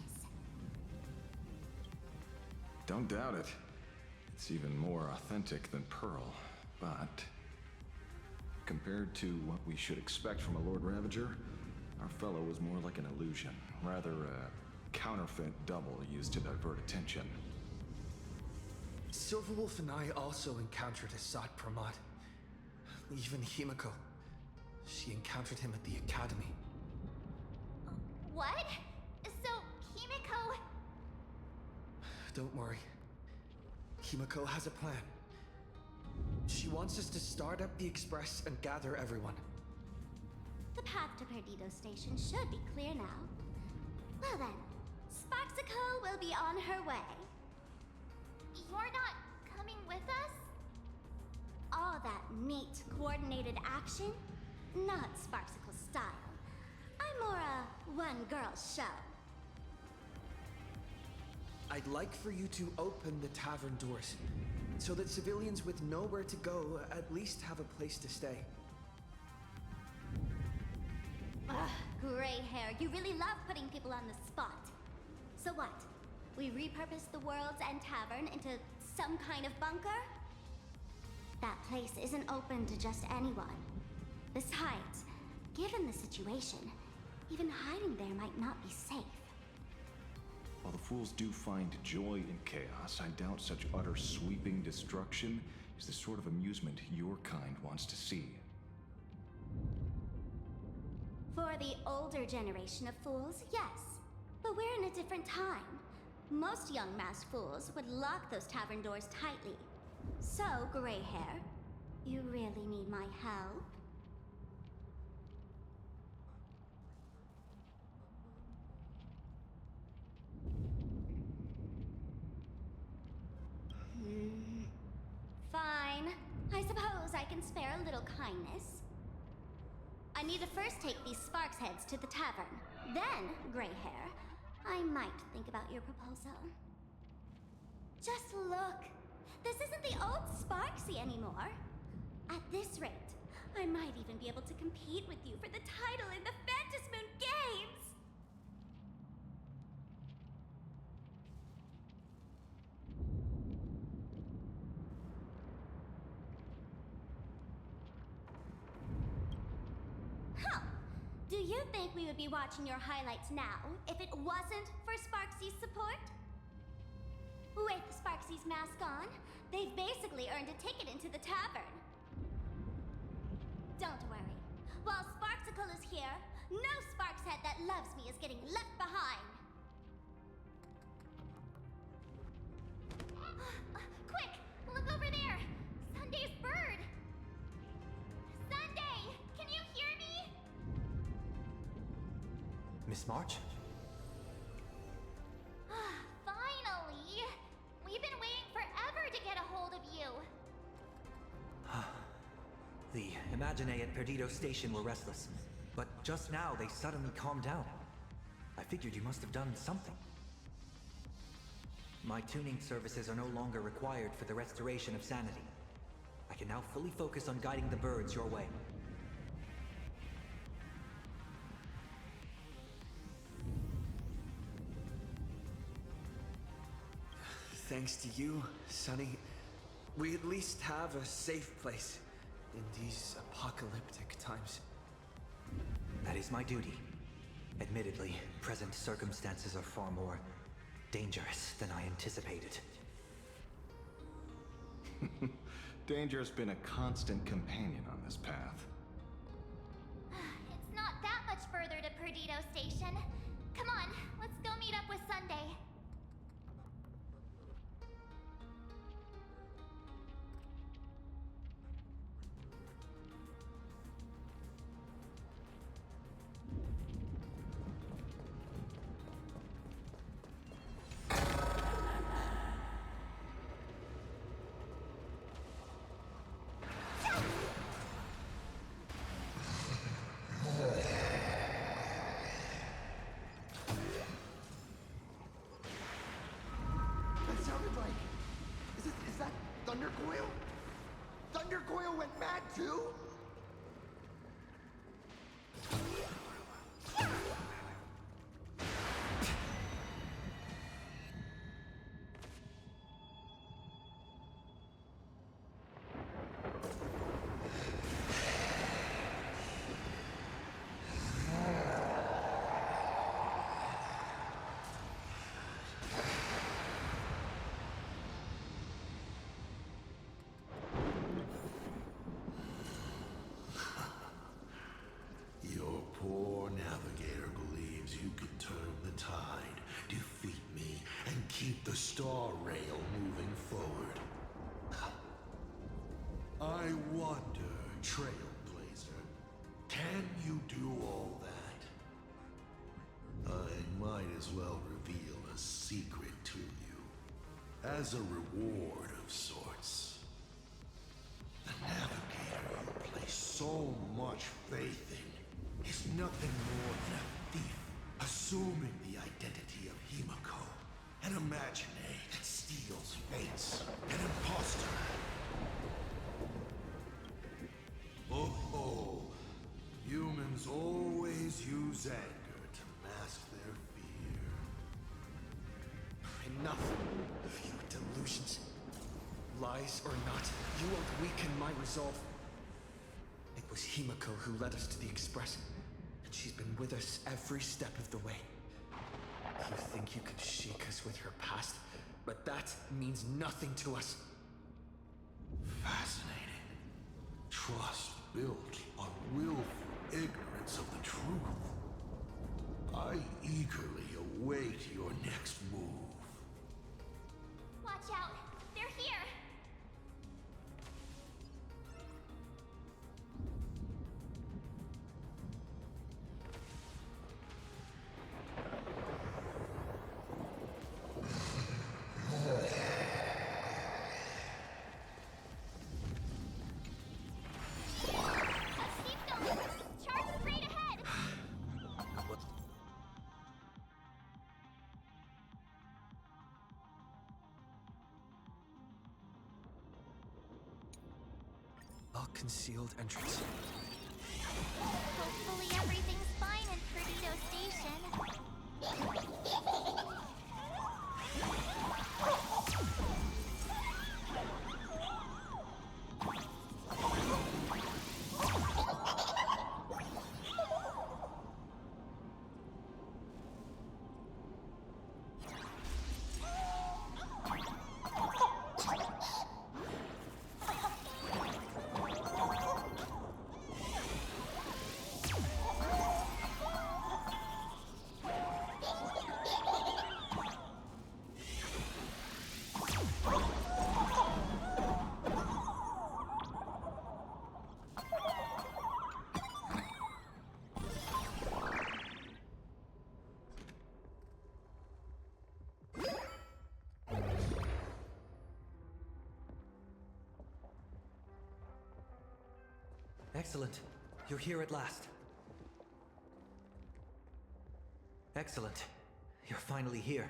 Don't doubt it. It's even more authentic than Pearl, but... compared to what we should expect from a Lord Ravager, our fellow was more like an illusion, rather a counterfeit double used to divert attention. Silverwolf and I also encountered Asat Pramod. Even Himiko. She encountered him at the academy. What? So, Himiko... Don't worry. Himiko has a plan. She wants us to start up the Express and gather everyone. The path to Perdido Station should be clear now. Well then, Sparksicle will be on her way. You're not coming with us? All that neat, coordinated action? Not Sparksicle style. I'm more a one-girl show. I'd like for you to open the tavern doors, so that civilians with nowhere to go at least have a place to stay. Ugh, gray hair, you really love putting people on the spot. So what? We repurpose the World's End Tavern into some kind of bunker? That place isn't open to just anyone. Besides, given the situation, even hiding there might not be safe. While the fools do find joy in chaos, I doubt such utter sweeping destruction is the sort of amusement your kind wants to see. For the older generation of fools, yes. But we're in a different time. Most young masked fools would lock those tavern doors tightly. So, gray hair, you really need my help? Fine. I suppose I can spare a little kindness. I need to first take these Sparks heads to the tavern. Then, gray hair, I might think about your proposal. Just look. This isn't the old Sparksy anymore. At this rate, I might even be able to compete with you for the title in the Phantasmoon Games! Huh. Do you think we would be watching your highlights now if it wasn't for Sparksy's support? With Sparksy's mask on, they've basically earned a ticket into the tavern. Don't worry. While Sparksicle is here, no Sparkshead that loves me is getting left behind. Quick! Look over there! Sunday's bird! Sunday! Can you hear me? Miss March? Finally! We've been waiting forever to get a hold of you. The Imaginae at Perdido Station were restless, but just now they suddenly calmed down. I figured you must have done something. My tuning services are no longer required for the restoration of sanity. I can now fully focus on guiding the birds your way. Thanks to you, Sonny, we at least have a safe place in these apocalyptic times. That is my duty. Admittedly, present circumstances are far more dangerous than I anticipated. Danger's been a constant companion on this path. It's not that much further to Perdido Station. Come on, let's go meet up with Sunday. That sounded like... Is that Thundercoil? Thundercoil went mad too? Your poor navigator believes you can turn the tide, defeat me, and keep the star rail moving forward. I wonder, Trailblazer, can you do all that? I might as well reveal a secret to you, as a reward of sorts. The navigator you place so much faith in is nothing more than a thief, assuming the identity of Himiko, an Imaginae that steals fates, an imposter. Oh, humans always use anger to mask their fear. Enough of your delusions. Lies or not, you won't weaken my resolve. It was Himiko who led us to the Express, and she's been with us every step of the way. You think you can shake us with her past, but that means nothing to us. Fascinating. Trust built on willful ignorance of the truth. I eagerly await your next move. Watch out, they're here. Concealed entrance. Hopefully everything's fine in Perdido Station. Excellent. You're here at last. Excellent. You're finally here.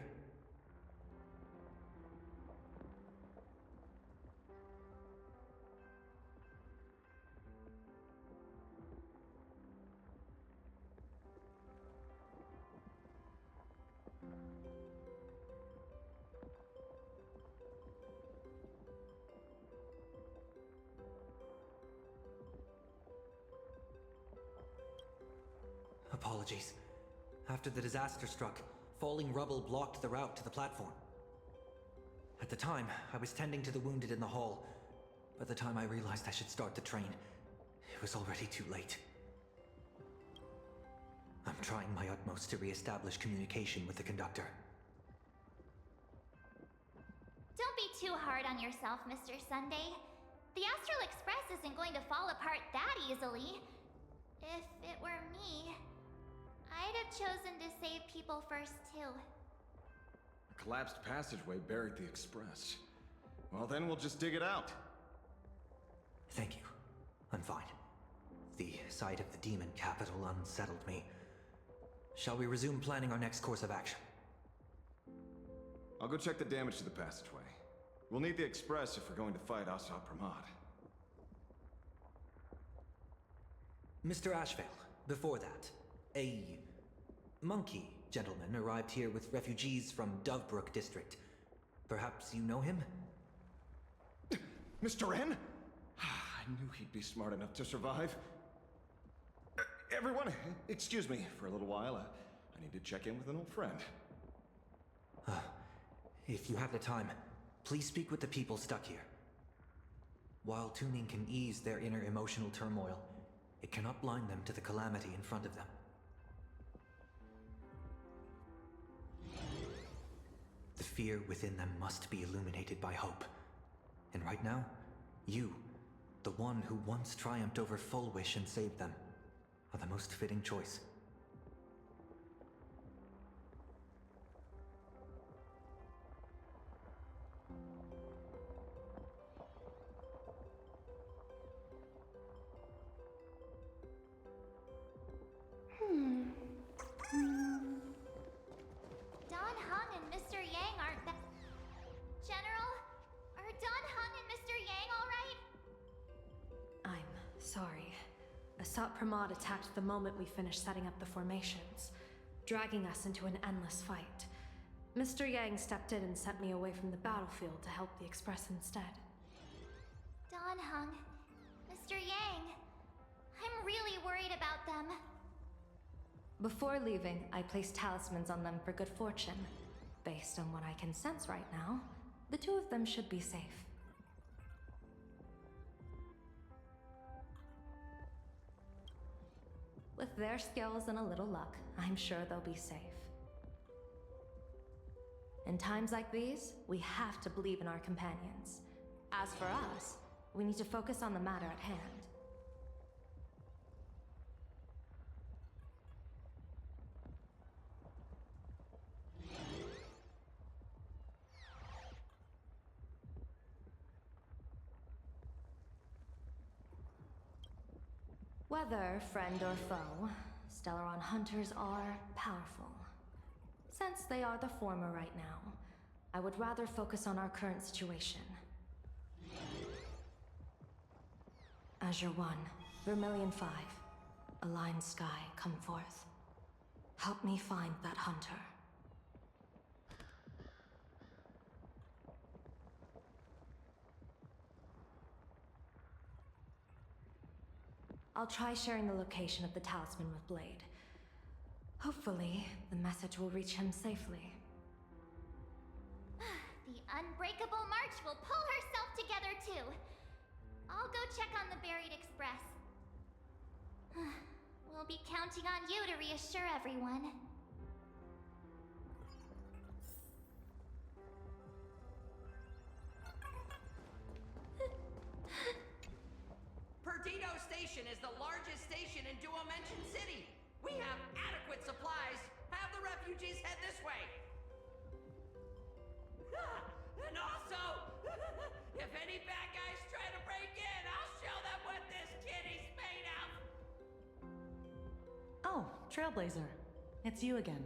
Apologies. After the disaster struck, falling rubble blocked the route to the platform. At the time, I was tending to the wounded in the hall. By the time I realized I should start the train, it was already too late. I'm trying my utmost to re-establish communication with the conductor. Don't be too hard on yourself, Mr. Sunday. The Astral Express isn't going to fall apart that easily. If it were me, I'd have chosen to save people first, too. A collapsed passageway buried the express. Well, then we'll just dig it out. Thank you. I'm fine. The sight of the demon capital unsettled me. Shall we resume planning our next course of action? I'll go check the damage to the passageway. We'll need the express if we're going to fight Asad Pramad. Mr. Ashvale, before that, a monkey gentleman arrived here with refugees from Dovebrook district. Perhaps you know him? Mr. N? I knew he'd be smart enough to survive. Everyone, excuse me for a little while. I need to check in with an old friend. If you have the time, please speak with the people stuck here. While tuning can ease their inner emotional turmoil, it cannot blind them to the calamity in front of them. The fear within them must be illuminated by hope. And right now, you, the one who once triumphed over Full Wish and saved them, are the most fitting choice. Don Hung and Mr. Yang aren't that... General, are Don Hung and Mr. Yang all right? I'm sorry. Asat Pramad attacked the moment we finished setting up the formations, dragging us into an endless fight. Mr. Yang stepped in and sent me away from the battlefield to help the Express instead. Don Hung, Mr. Yang, I'm really worried about them. Before leaving, I placed talismans on them for good fortune. Based on what I can sense right now, the two of them should be safe. With their skills and a little luck, I'm sure they'll be safe. In times like these, we have to believe in our companions. As for us, we need to focus on the matter at hand. Whether friend or foe, Stellaron hunters are powerful. Since they are the former right now, I would rather focus on our current situation. Azure 1, Vermilion 5, Aligned Sky, come forth. Help me find that hunter. I'll try sharing the location of the talisman with Blade. Hopefully, the message will reach him safely. The Unbreakable March will pull herself together too. I'll go check on the buried express. We'll be counting on you to reassure everyone. Perdido Station is the largest station in Duomension City. We have adequate supplies. Have the refugees head this way. And also, if any bad guys try to break in, I'll show them what this kitty's made Trailblazer. It's you again.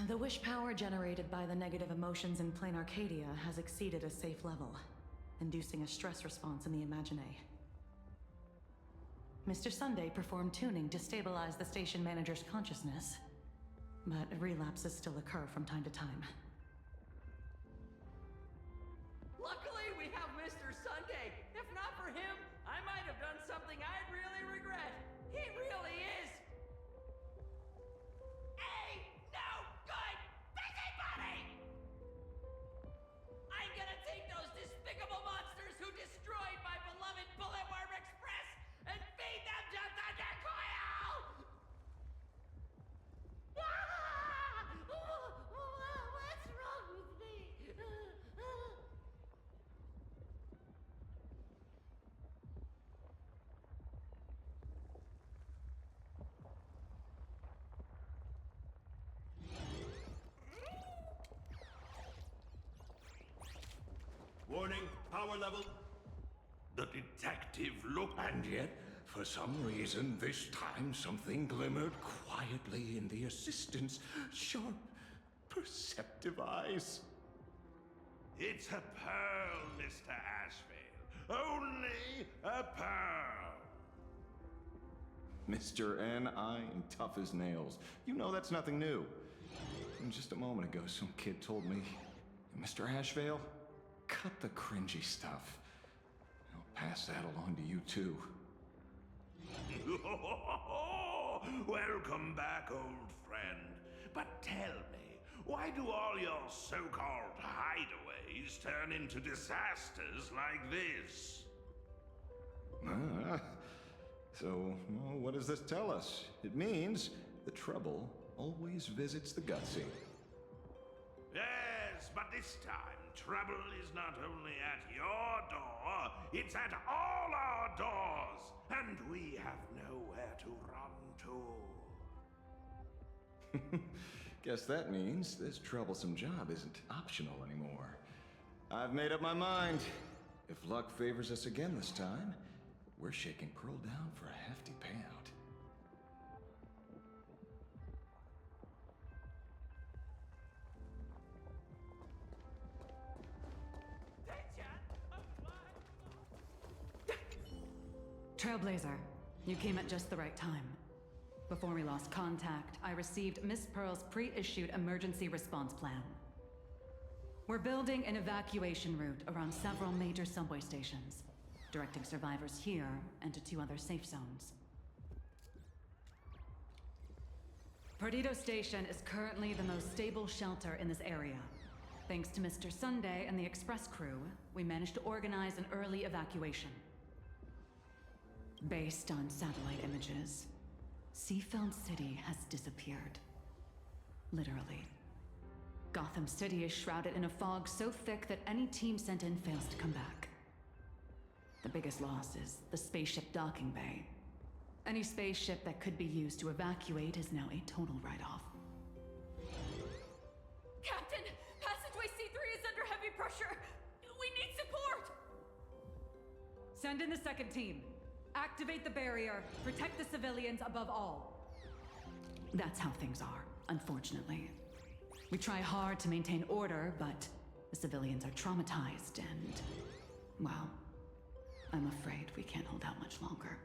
The wish power generated by the negative emotions in Plain Arcadia has exceeded a safe level, inducing a stress response in the Imaginae. Mr. Sunday performed tuning to stabilize the station manager's consciousness, but relapses still occur from time to time. Luckily, we have Mr. Sunday. If not for him, I might have done something I'd really regret. He really is a no good busybody! I'm gonna take those despicable monsters who destroyed my beloved Bulletworm Express and feed them to Thundercoil! What's wrong with me? Warning, power level. The detective looked, and yet, for some reason, this time something glimmered quietly in the assistant's sharp, perceptive eyes. It's a pearl, Mr. Ashvale. Only a pearl. Mr. N, I am tough as nails. You know that's nothing new. And just a moment ago, some kid told me, Mr. Ashvale, cut the cringy stuff. I'll pass that along to you, too. Welcome back, old friend. But tell me, why do all your so-called hideaways turn into disasters like this? So, well, what does this tell us? It means the trouble always visits the gutsy. Yes, but this time, trouble is not only at your door, it's at all our doors, and we have nowhere to run to. Guess that means this troublesome job isn't optional anymore. I've made up my mind. If luck favors us again this time, we're shaking Pearl down for a hefty payout. Trailblazer, you came at just the right time. Before we lost contact, I received Miss Pearl's pre-issued emergency response plan. We're building an evacuation route around several major subway stations, directing survivors here and to 2 other safe zones. Perdido Station is currently the most stable shelter in this area. Thanks to Mr. Sunday and the express crew, we managed to organize an early evacuation. Based on satellite images, Seafeld City has disappeared. Literally. Gotham City is shrouded in a fog so thick that any team sent in fails to come back. The biggest loss is the spaceship docking bay. Any spaceship that could be used to evacuate is now a total write-off. Captain, passageway C3 is under heavy pressure. We need support. Send in the second team. Activate the barrier. Protect the civilians above all. That's how things are, unfortunately. We try hard to maintain order, but the civilians are traumatized and, well, I'm afraid we can't hold out much longer.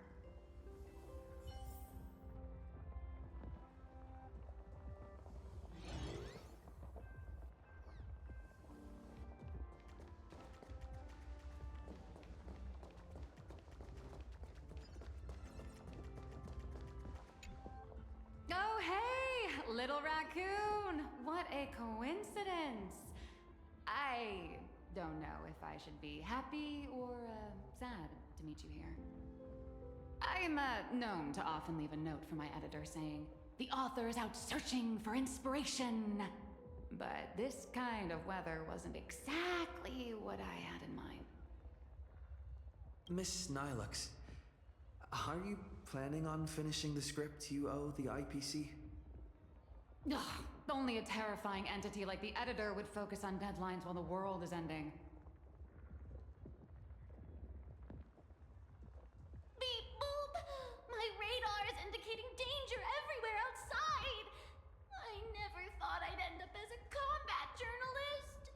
Oh, hey, little raccoon. What a coincidence. I don't know if I should be happy or sad to meet you here. I'm known to often leave a note for my editor saying, "The author is out searching for inspiration." But this kind of weather wasn't exactly what I had in mind. Miss Nilux, are you planning on finishing the script you owe the IPC? Ugh, only a terrifying entity like the editor would focus on deadlines while the world is ending. Beep boop! My radar is indicating danger everywhere outside! I never thought I'd end up as a combat journalist!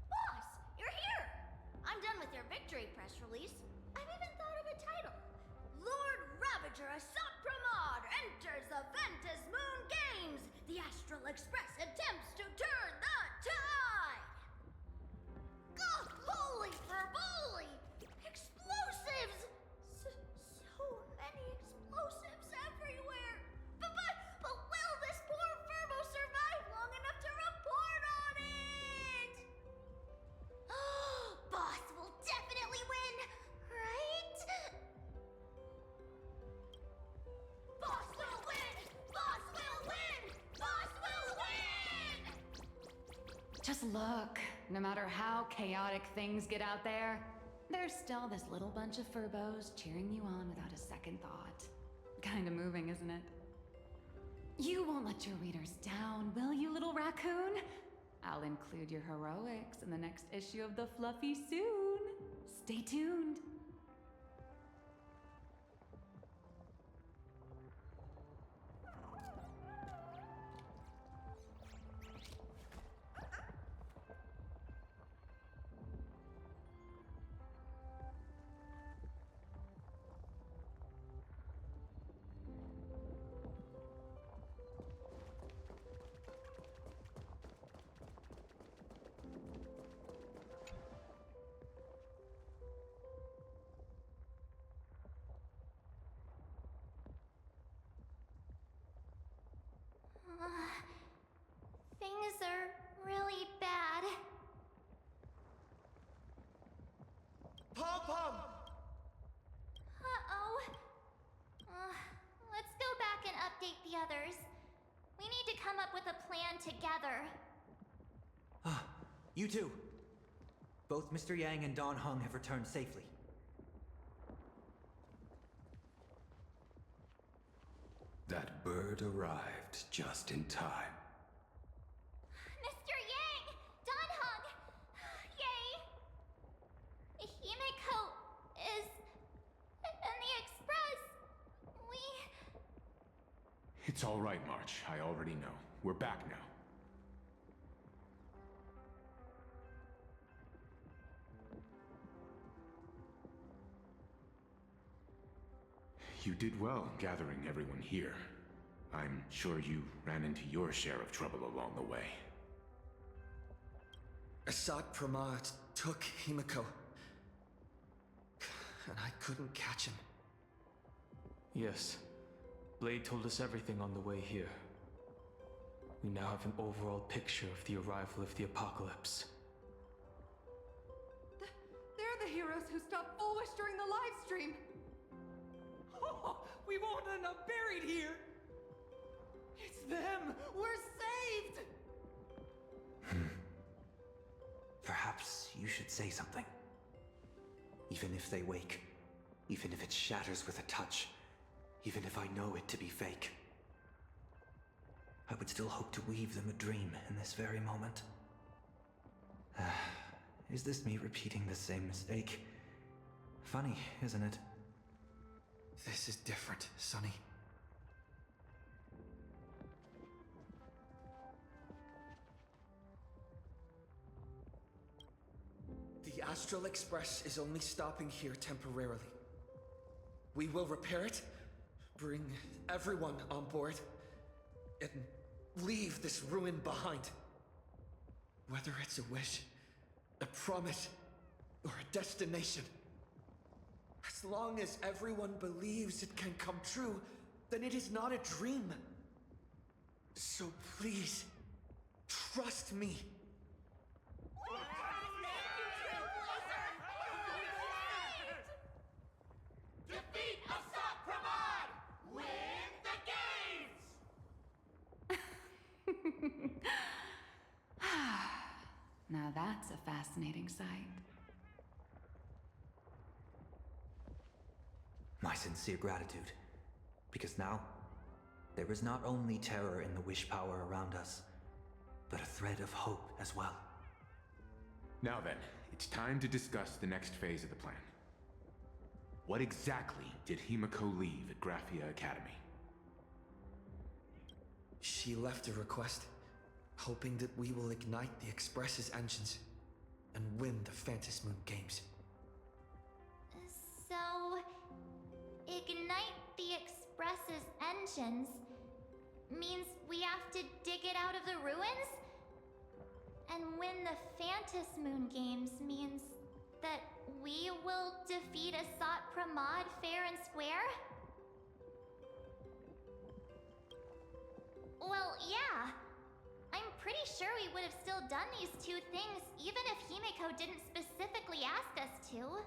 Boss, you're here! I'm done with your victory press release. I've even thought of a title. Lord Ravager Asat Pramod enters the Ventus Moon Games! The Astral Express attempts to turn the tide! God, holy verboli! Explosives! So many explosives everywhere! But will this poor Verbo survive long enough to report on it? Boss will definitely win, right? Boss will win! Boss will win! Boss will win! Just look. No matter how chaotic things get out there, there's still this little bunch of furbos cheering you on without a second thought. Kinda moving, isn't it? You won't let your readers down, will you, little raccoon? I'll include your heroics in the next issue of the Fluffy soon. Stay tuned. Things are really bad. Pom-Pom! Uh-oh. Let's go back and update the others. We need to come up with a plan together. Ah, you too. Both Mr. Yang and Don Hung have returned safely. That bird arrived just in time. Mr. Yang! Don Hung! Yay! Himiko is... in the Express. It's all right, March. I already know. We're back now. You did well gathering everyone here. I'm sure you ran into your share of trouble along the way. Asat Pramod took Himiko. And I couldn't catch him. Yes. Blade told us everything on the way here. We now have an overall picture of the arrival of the apocalypse. They're the heroes who stopped Foolish during the live stream. Oh, we won't end up buried here! It's them! We're saved! Perhaps you should say something. Even if they wake, even if it shatters with a touch, even if I know it to be fake, I would still hope to weave them a dream in this very moment. Is this me repeating the same mistake? Funny, isn't it? This is different, Sonny. The Astral Express is only stopping here temporarily. We will repair it, bring everyone on board, and leave this ruin behind. Whether it's a wish, a promise, or a destination. As long as everyone believes it can come true, then it is not a dream. So please, trust me. Defeat Asat Pramod! Win the games! Now that's a fascinating sight. My sincere gratitude. Because now, There is not only terror in the wish power around us, but a thread of hope as well. Now then, it's time to discuss the next phase of the plan. What exactly did Himiko leave at Graphia Academy? She left a request, hoping that we will ignite the Express's engines and win the Phantasmoon games. So, ignite the Express's engines means we have to dig it out of the ruins? And win the Phantasmoon games means that we will defeat Asat Pramod fair and square? Well, yeah. I'm pretty sure we would have still done these two things even if Himiko didn't specifically ask us to.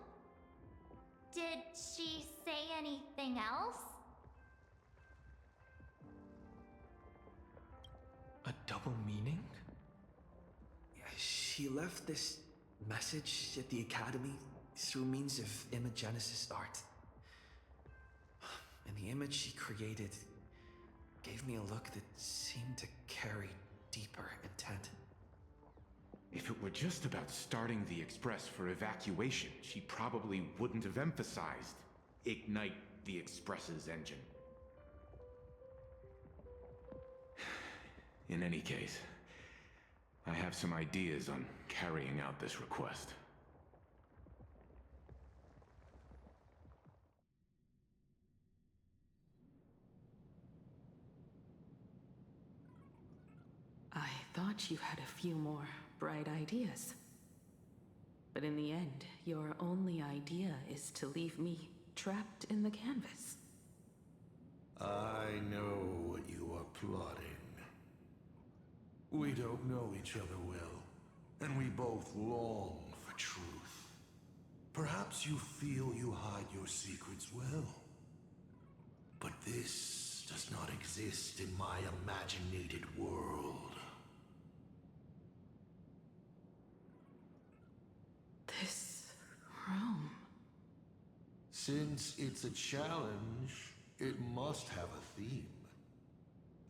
Did she say anything else? A double meaning? She left this message at the Academy through means of imagenesis art. And the image she created gave me a look that seemed to carry deeper intent. If it were just about starting the Express for evacuation, she probably wouldn't have emphasized ignite the Express's engine. In any case, I have some ideas on carrying out this request. I thought you had a few more bright ideas. But in the end, your only idea is to leave me trapped in the canvas. I know what you are plotting. We don't know each other well, and we both long for truth. Perhaps you feel you hide your secrets well. But this does not exist in my imaginated world. This room... Since it's a challenge, it must have a theme.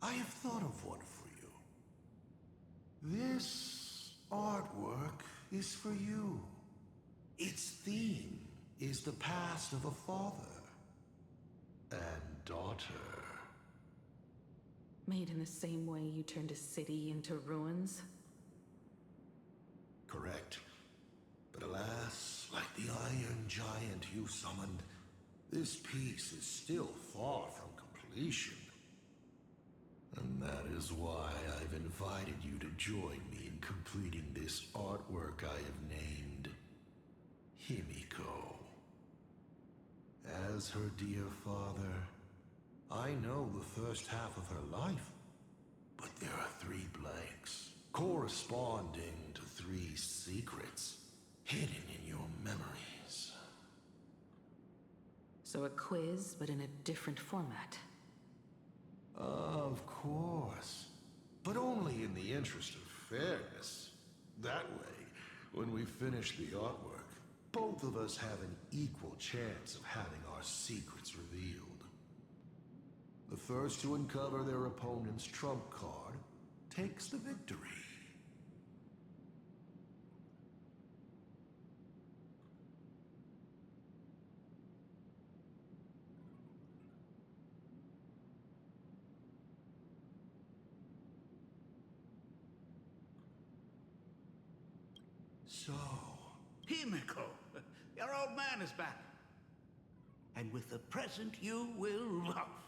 I have thought of one for you. This artwork is for you. Its theme is the past of a father and daughter. Made in the same way you turned a city into ruins? Correct. But alas, like the iron giant you summoned, this piece is still far from completion. And that is why I've invited you to join me in completing this artwork I have named Himiko. As her dear father, I know the first half of her life, but there are 3 blanks, corresponding to 3 secrets hidden in your memories. So a quiz, but in a different format. Of course, but only in the interest of fairness. That way, when we finish the artwork, both of us have an equal chance of having our secrets revealed. The first to uncover their opponent's trump card takes the victory. So, Himiko, your old man is back. And with the present you will love.